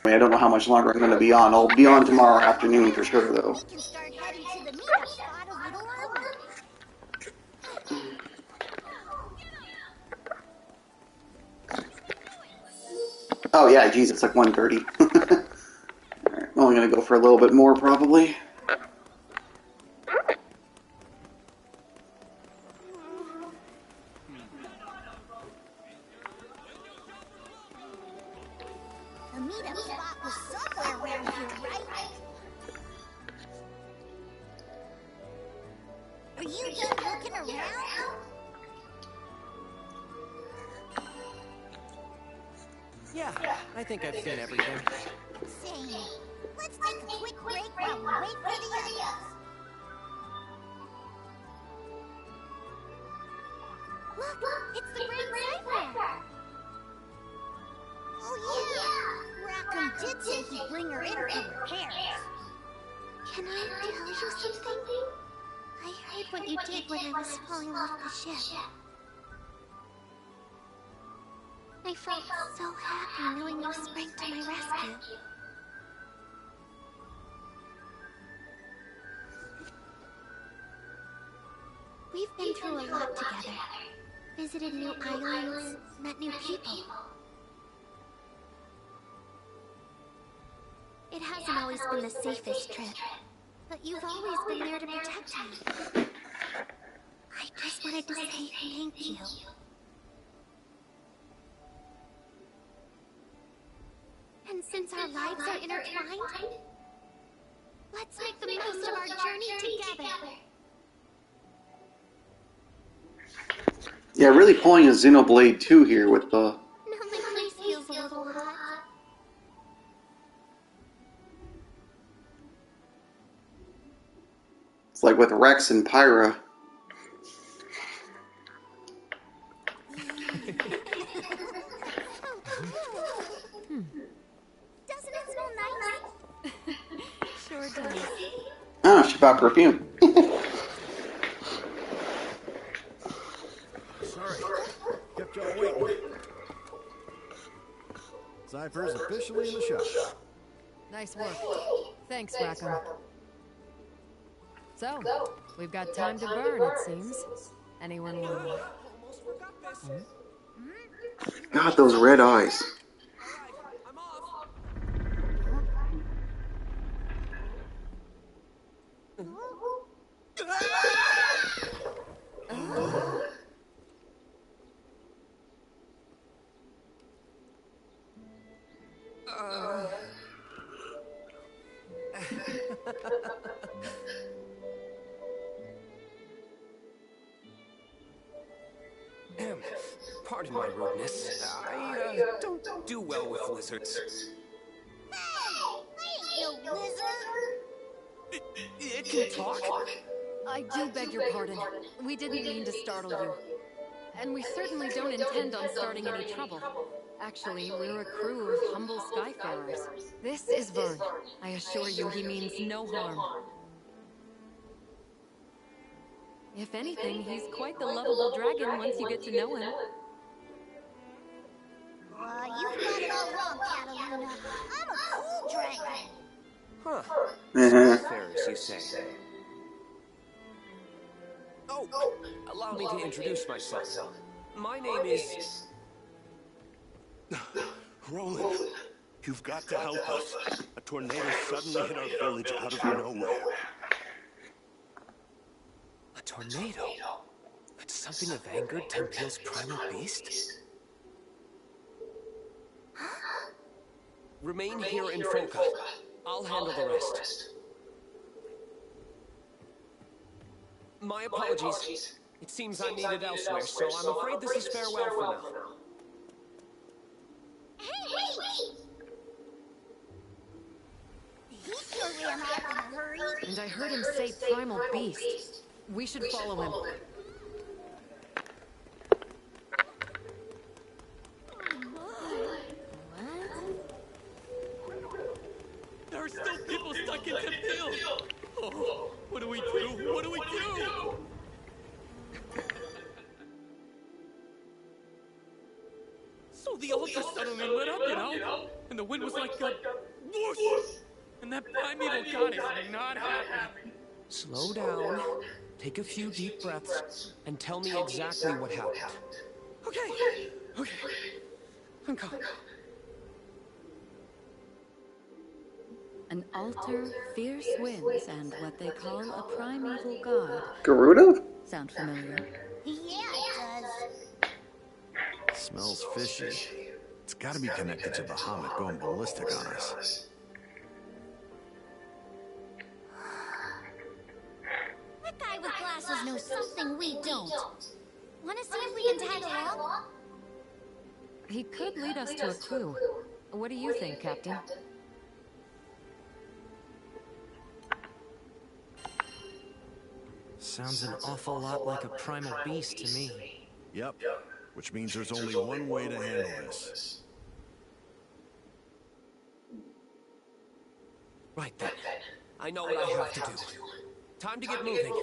I don't know how much longer I'm going to be on. I'll be on tomorrow afternoon for sure, though. We can start heading to the meetup spot a little early. Oh yeah, geez, it's like 1:30. Alright, I'm only going to go for a little bit more, probably. The meetup spot was somewhere around here, right? Are you done looking around? Yeah, I think I've seen everything. Same. Let's take a quick break while we wait for the others. Look, it's the Grand Cipher. Oh yeah, Rackham did say he'd bring her in for repairs. Can I tell you something? I heard what you did when I was falling off the ship. I felt so happy knowing you sprang to my rescue. We've been through a lot together. Visited new islands, met new people. It hasn't always been the safest trip, but you've always been there to protect me. I just wanted to say thank you. And since our lives are intertwined, let's make the most of our journey together. Yeah, really pulling a Xenoblade 2 here with the... Now my face feels a little hot. It's like with Rex and Pyra. Doesn't it smell nice? Sure does. Ah, she bought perfume. Sorry, kept y'all waiting. Cypher's officially in the shop. Nice work. Thanks, Rackham. So, we've got time to burn, it seems. Anyone want... God, those red eyes. Pardon my rudeness. I don't do well with lizards. Hey! I ain't no lizard! It can talk? I do beg your pardon. We didn't mean to startle you. And we certainly don't intend on starting any trouble. Actually, we're a crew of humble skyfarers. This is Vern. I assure you he means no harm. If anything, he's quite the lovable dragon once you get to know him. You've got it all wrong, Catalina. I'm a cool dragon. Huh. Uh-huh. Skyfarers, you say? Oh, allow me to introduce myself. My name is... Roland, you've got to help us. A tornado suddenly hit our village out of nowhere. A tornado? Could something have angered Temple's primal beast? Remain here in Foka. I'll handle the rest. My apologies. It seems I'm needed elsewhere, so I'm afraid this is farewell for now. Hey, wait! He sure ran off in a hurry. And I heard him say primal beast. We should follow him. There are still people stuck in Temple! Oh, what do we do? What do we do? So the altar suddenly lit up, you know? And the wind was like a whoosh! And that primeval god is not happy. Slow down, take a few deep breaths, and tell me exactly what happened. Okay. I'm coming. An altar, fierce winds, and what they call a primeval god. Garuda? Sound familiar? Yeah, it does. Smells fishy. It's gotta be connected to Bahamut going ballistic on us. That guy with glasses knows something we don't. Wanna see if we can tag along? He could lead us to a clue. What do you think, Captain? Sounds an awful lot like a primal beast to me. Yep. Which means there's only one way to handle this. Right then. I know what I have to do. Time to get moving.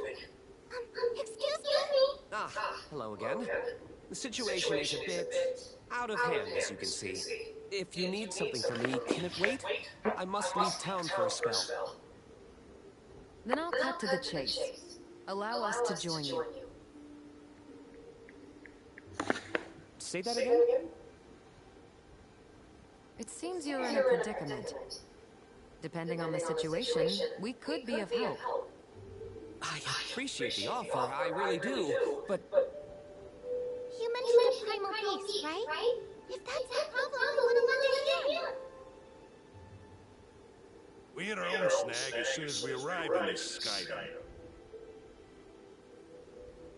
Excuse me? Ah, hello again. The situation is a bit out of hand, as you can see. If you need something from me, can it wait? I must leave town for a spell. Then I'll cut to the chase. Allow us to join you. Say that again? It seems you're in a predicament. Depending on the situation, we could be of help. I appreciate the offer, I really do, but... You mentioned a primal beast, right? If that's a problem, we would have lent a hand. We hit our own snag as soon as we arrived in this skydome.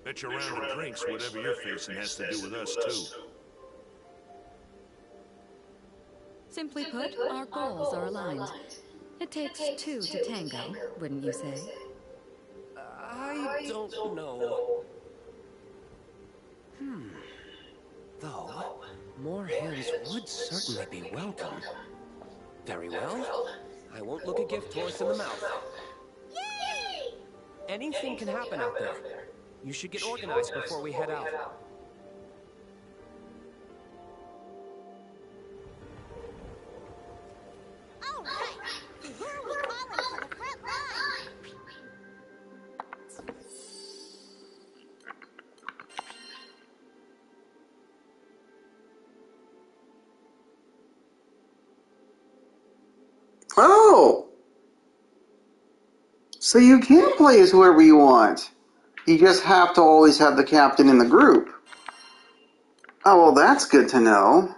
Bet your round of drinks whatever you're facing has to do with us, too. Simply put, our goals are aligned. It takes two to tango, wouldn't you say? I don't know. Though, more hands would certainly be welcome. Very well. I won't look a gift horse in the mouth. Yay! Anything can happen out there. You should get organized before we head out. All right. Who are we calling for the front line? Oh! So you can play as whoever you want. You just have to always have the captain in the group. Oh, well, that's good to know.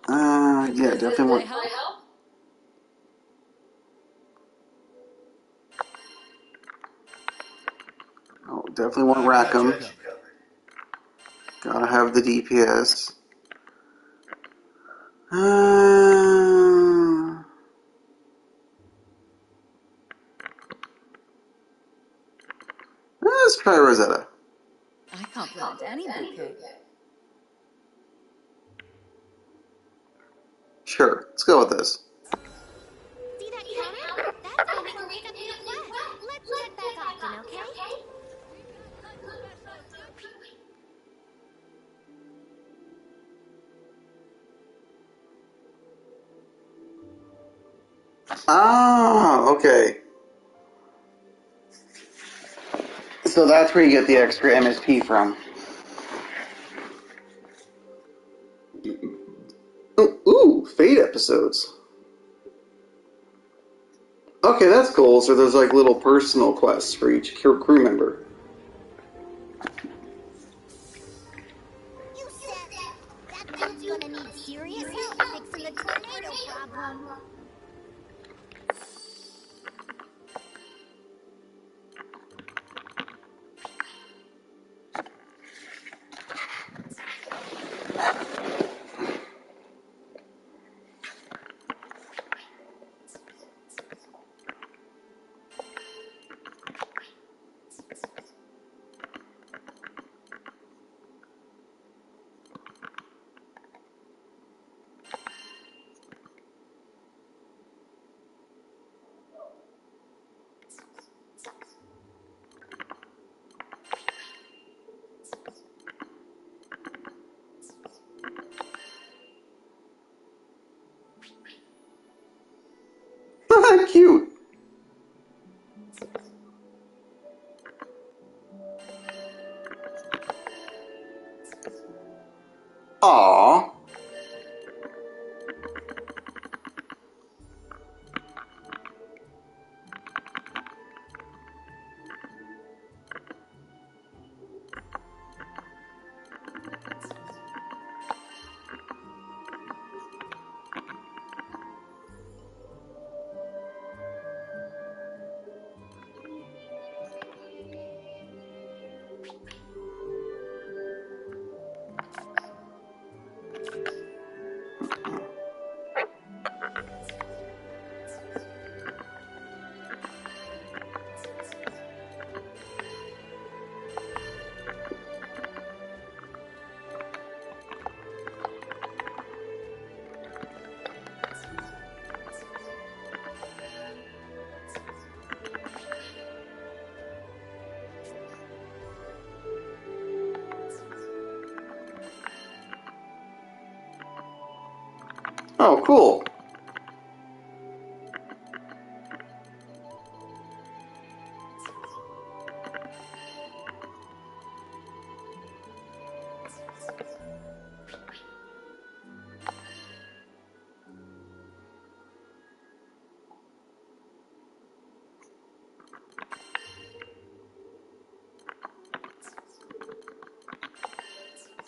Yeah, definitely want... Definitely want Rackham. Gotta have the DPS. Let's try Rosetta. I compliment any bouquet. Sure, let's go with this. See that counter? That's when we can pick up new quests. Let's check back often, okay? Ah, okay. So that's where you get the extra MSP from. Ooh, Fate episodes. Okay, that's cool. So there's like little personal quests for each crew member. You said it. That dude's gonna need serious help fixing the tornado problem. Cute. Aww. Oh, cool.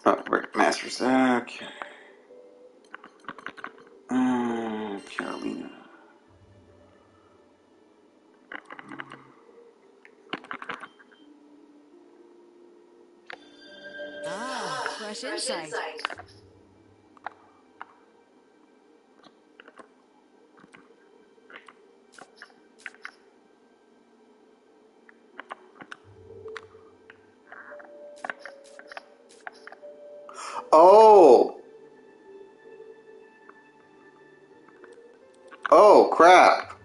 Oh, right, Masters. Okay. Carolina. Ah, fresh insight. Oh! Oh, crap.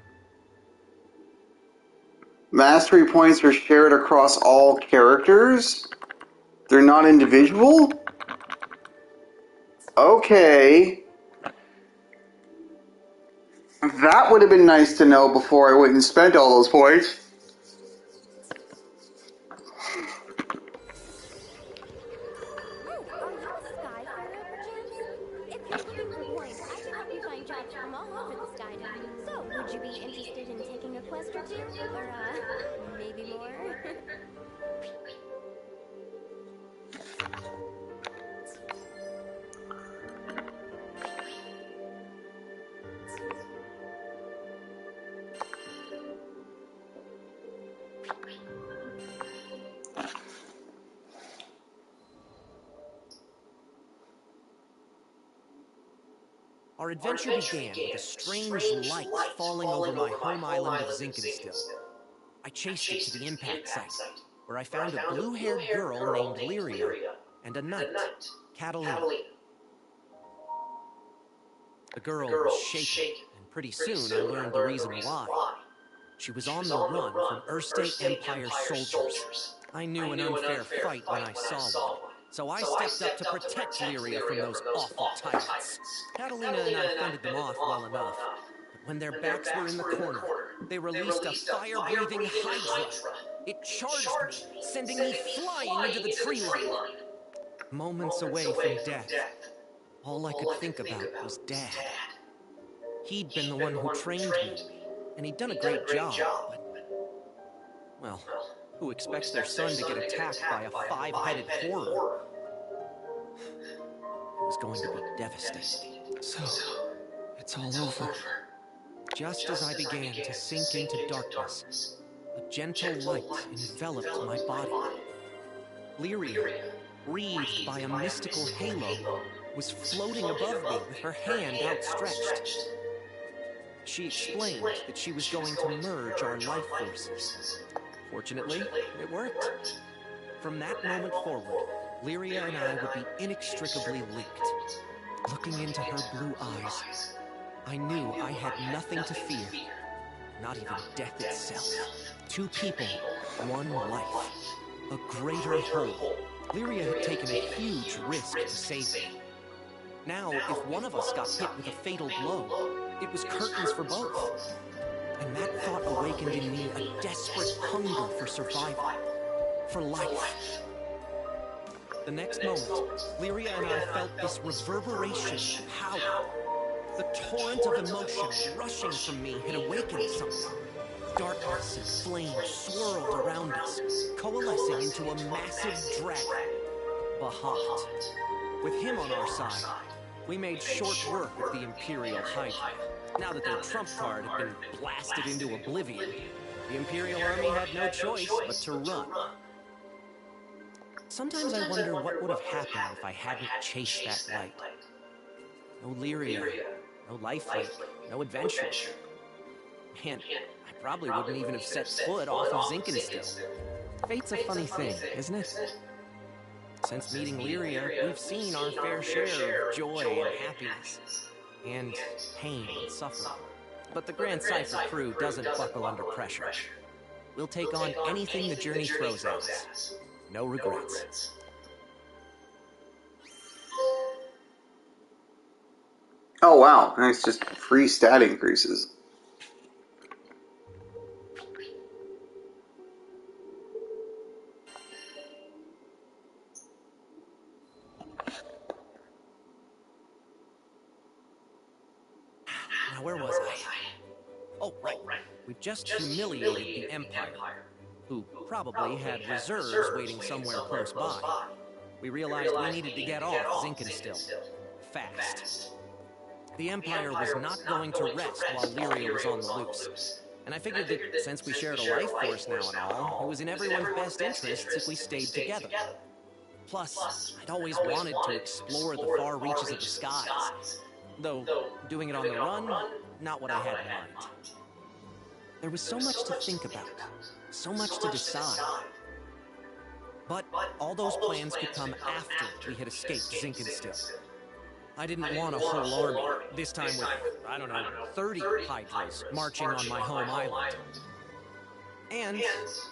Mastery points are shared across all characters? They're not individual? Okay. That would have been nice to know before I went and spent all those points. Oh, are you a Skyfarer, perchance? If you're looking for points, I can help you find jobs from all over the Skydom. So, would you be interested in taking a quest or two? Or, maybe more? Our adventure began with a strange light falling over my home island of Zinkenstill. I chased it to the impact site, where I found a blue-haired girl named Lyria and a knight, Catalina. The girl was shaken, and pretty soon I learned the reason why. She was on the run from Erste Empire soldiers. I knew an unfair fight when I saw one, so I stepped up to protect Lyria from those awful tyrants. Catalina and I fended them off well enough, but when their backs were in the corner, they released a fire-breathing Hydra. It charged me, sending me flying into the tree line. Moments away from death, all I could think about was Dad. He'd been the one who trained me, and he'd done a great job, but... well, who expects their son to get attacked by a five-headed horror? It was going to be devastating. So, it's all over. Just as I began to sink into darkness, a gentle light enveloped my body. Lyria, breathed by a mystical halo, was floating above me with her hand outstretched. She explained that she was going to merge our life forces. Fortunately, it worked. From that moment forward, Lyria and I would be inextricably linked. Looking into her blue eyes, I knew I had nothing to fear, not even death itself. Two people, one life, a greater whole. Lyria had taken a huge risk to save me. Now, if one of us got hit with a fatal blow, it was curtains for both. And that thought awakened in me a desperate hunger for survival, for life. The next moment, Lyria and I felt this reverberation of power. The torrent of emotion rushing from me had awakened something. Darkness and flames swirled around us, coalescing into a massive dragon, Bahamut. With him on our side, we made short work of the Imperial Hydra. Now that their trump card had been blasted into oblivion, the Imperial Army had no choice but to run. Sometimes I wonder what would have happened if I hadn't chased that light. No Lyria, no lifelink, no adventure. Man, I probably wouldn't even have set foot off of Zinkenstill. Fate's a funny thing, isn't it? Since meeting Lyria, we've seen our fair share of joy and happiness, and pain and suffering. But the Grand Cypher crew doesn't buckle under pressure. We'll take on anything the journey throws at us. No regrets. Oh wow, nice, just free stat increases. Now where was I? Oh, right. We've just humiliated the Empire, who probably had reserves waiting somewhere close by. We realized we needed to get off Zinkenstill. Fast. The Empire was not going to rest while Lyria was on the loose. And I figured that since we shared a life force now and all, it was in everyone's best interests if we stayed together. Plus, I'd always wanted to explore the far reaches of the skies. Though, doing it on the run, not what I had in mind. There was so much to think about, so much to decide. But all those plans could come after we had escaped Zinkenstill. I didn't want a whole army, this time with, I don't know, 30 Hydras marching on my home island. And,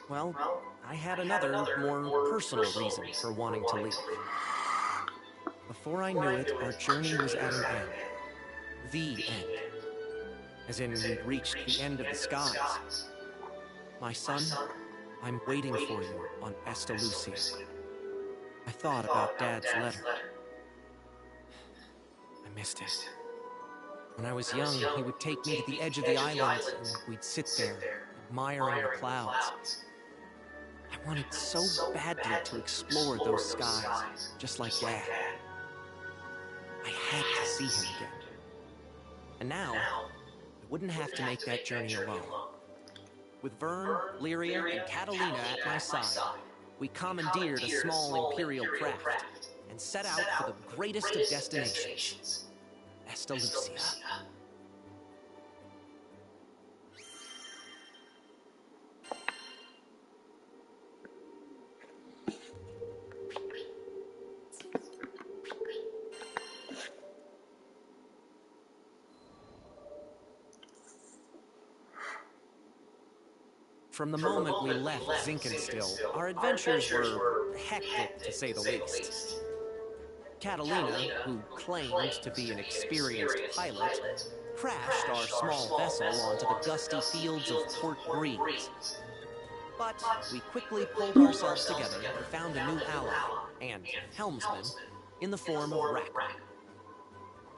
well, I had another, more personal reason for wanting to leave. Before I knew it, our journey was at an end. The end. As in, we'd reached the end of the skies. My son, I'm waiting for you on Estalucia. I thought about Dad's letter. I missed it. When I was young, he would take me to the edge of the island, and we'd sit there, admiring the clouds. I wanted so badly to explore those skies, just like Dad. I had to see him again. And now, I wouldn't have to make that journey alone. With Vern, Lyria, and Catalina at my side, we commandeered a small Imperial craft and set out for the greatest of destinations, Estalucia. From the moment we left Zinkenstill, our adventures were hectic, to say the least. Catalina, who claimed to be an experienced pilot, crashed our small vessel onto the gusty fields of Port Breeze. But we quickly pulled ourselves together and found a new ally, and helmsman, in the form of Racker.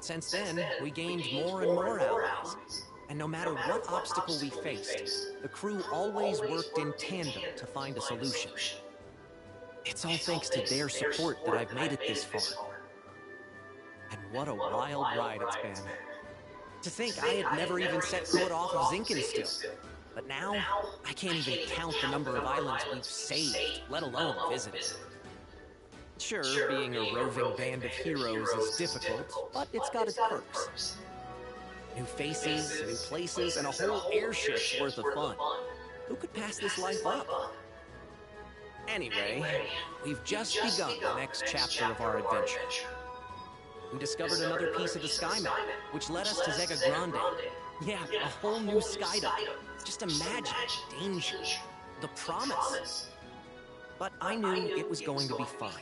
Since then, we gained more and more allies, and no matter what obstacle we faced, the crew always worked in tandem to find a solution. It's all thanks to their support that I've made it this far. And what a wild ride it's been. To think I had never even set foot off of Zinkenstill. But now, I can't even count the number of islands we've saved, let alone visited. Sure, being a roving band of heroes is difficult, but it's got its perks. New faces, new places, and a whole airship's worth of fun. Who could pass this life up? Anyway, we've just begun the next chapter of our adventure. We discovered another piece of the sky map, which led us to Zega Grande. Yeah, a whole new skydom. Just imagine the danger, the promise. But I knew it was going to be fine.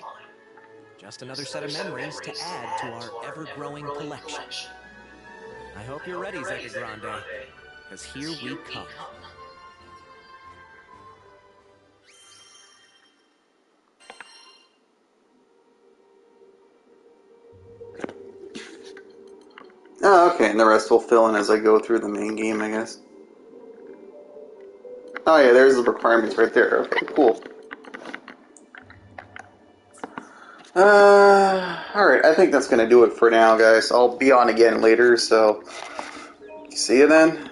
Just another set of memories to add to our ever-growing collection. I hope you're ready, Zega Grande, because here we come. Oh, okay, and the rest will fill in as I go through the main game, I guess. Oh yeah, there's the requirements right there. Okay, cool. Alright, I think that's gonna do it for now, guys. I'll be on again later, so see you then.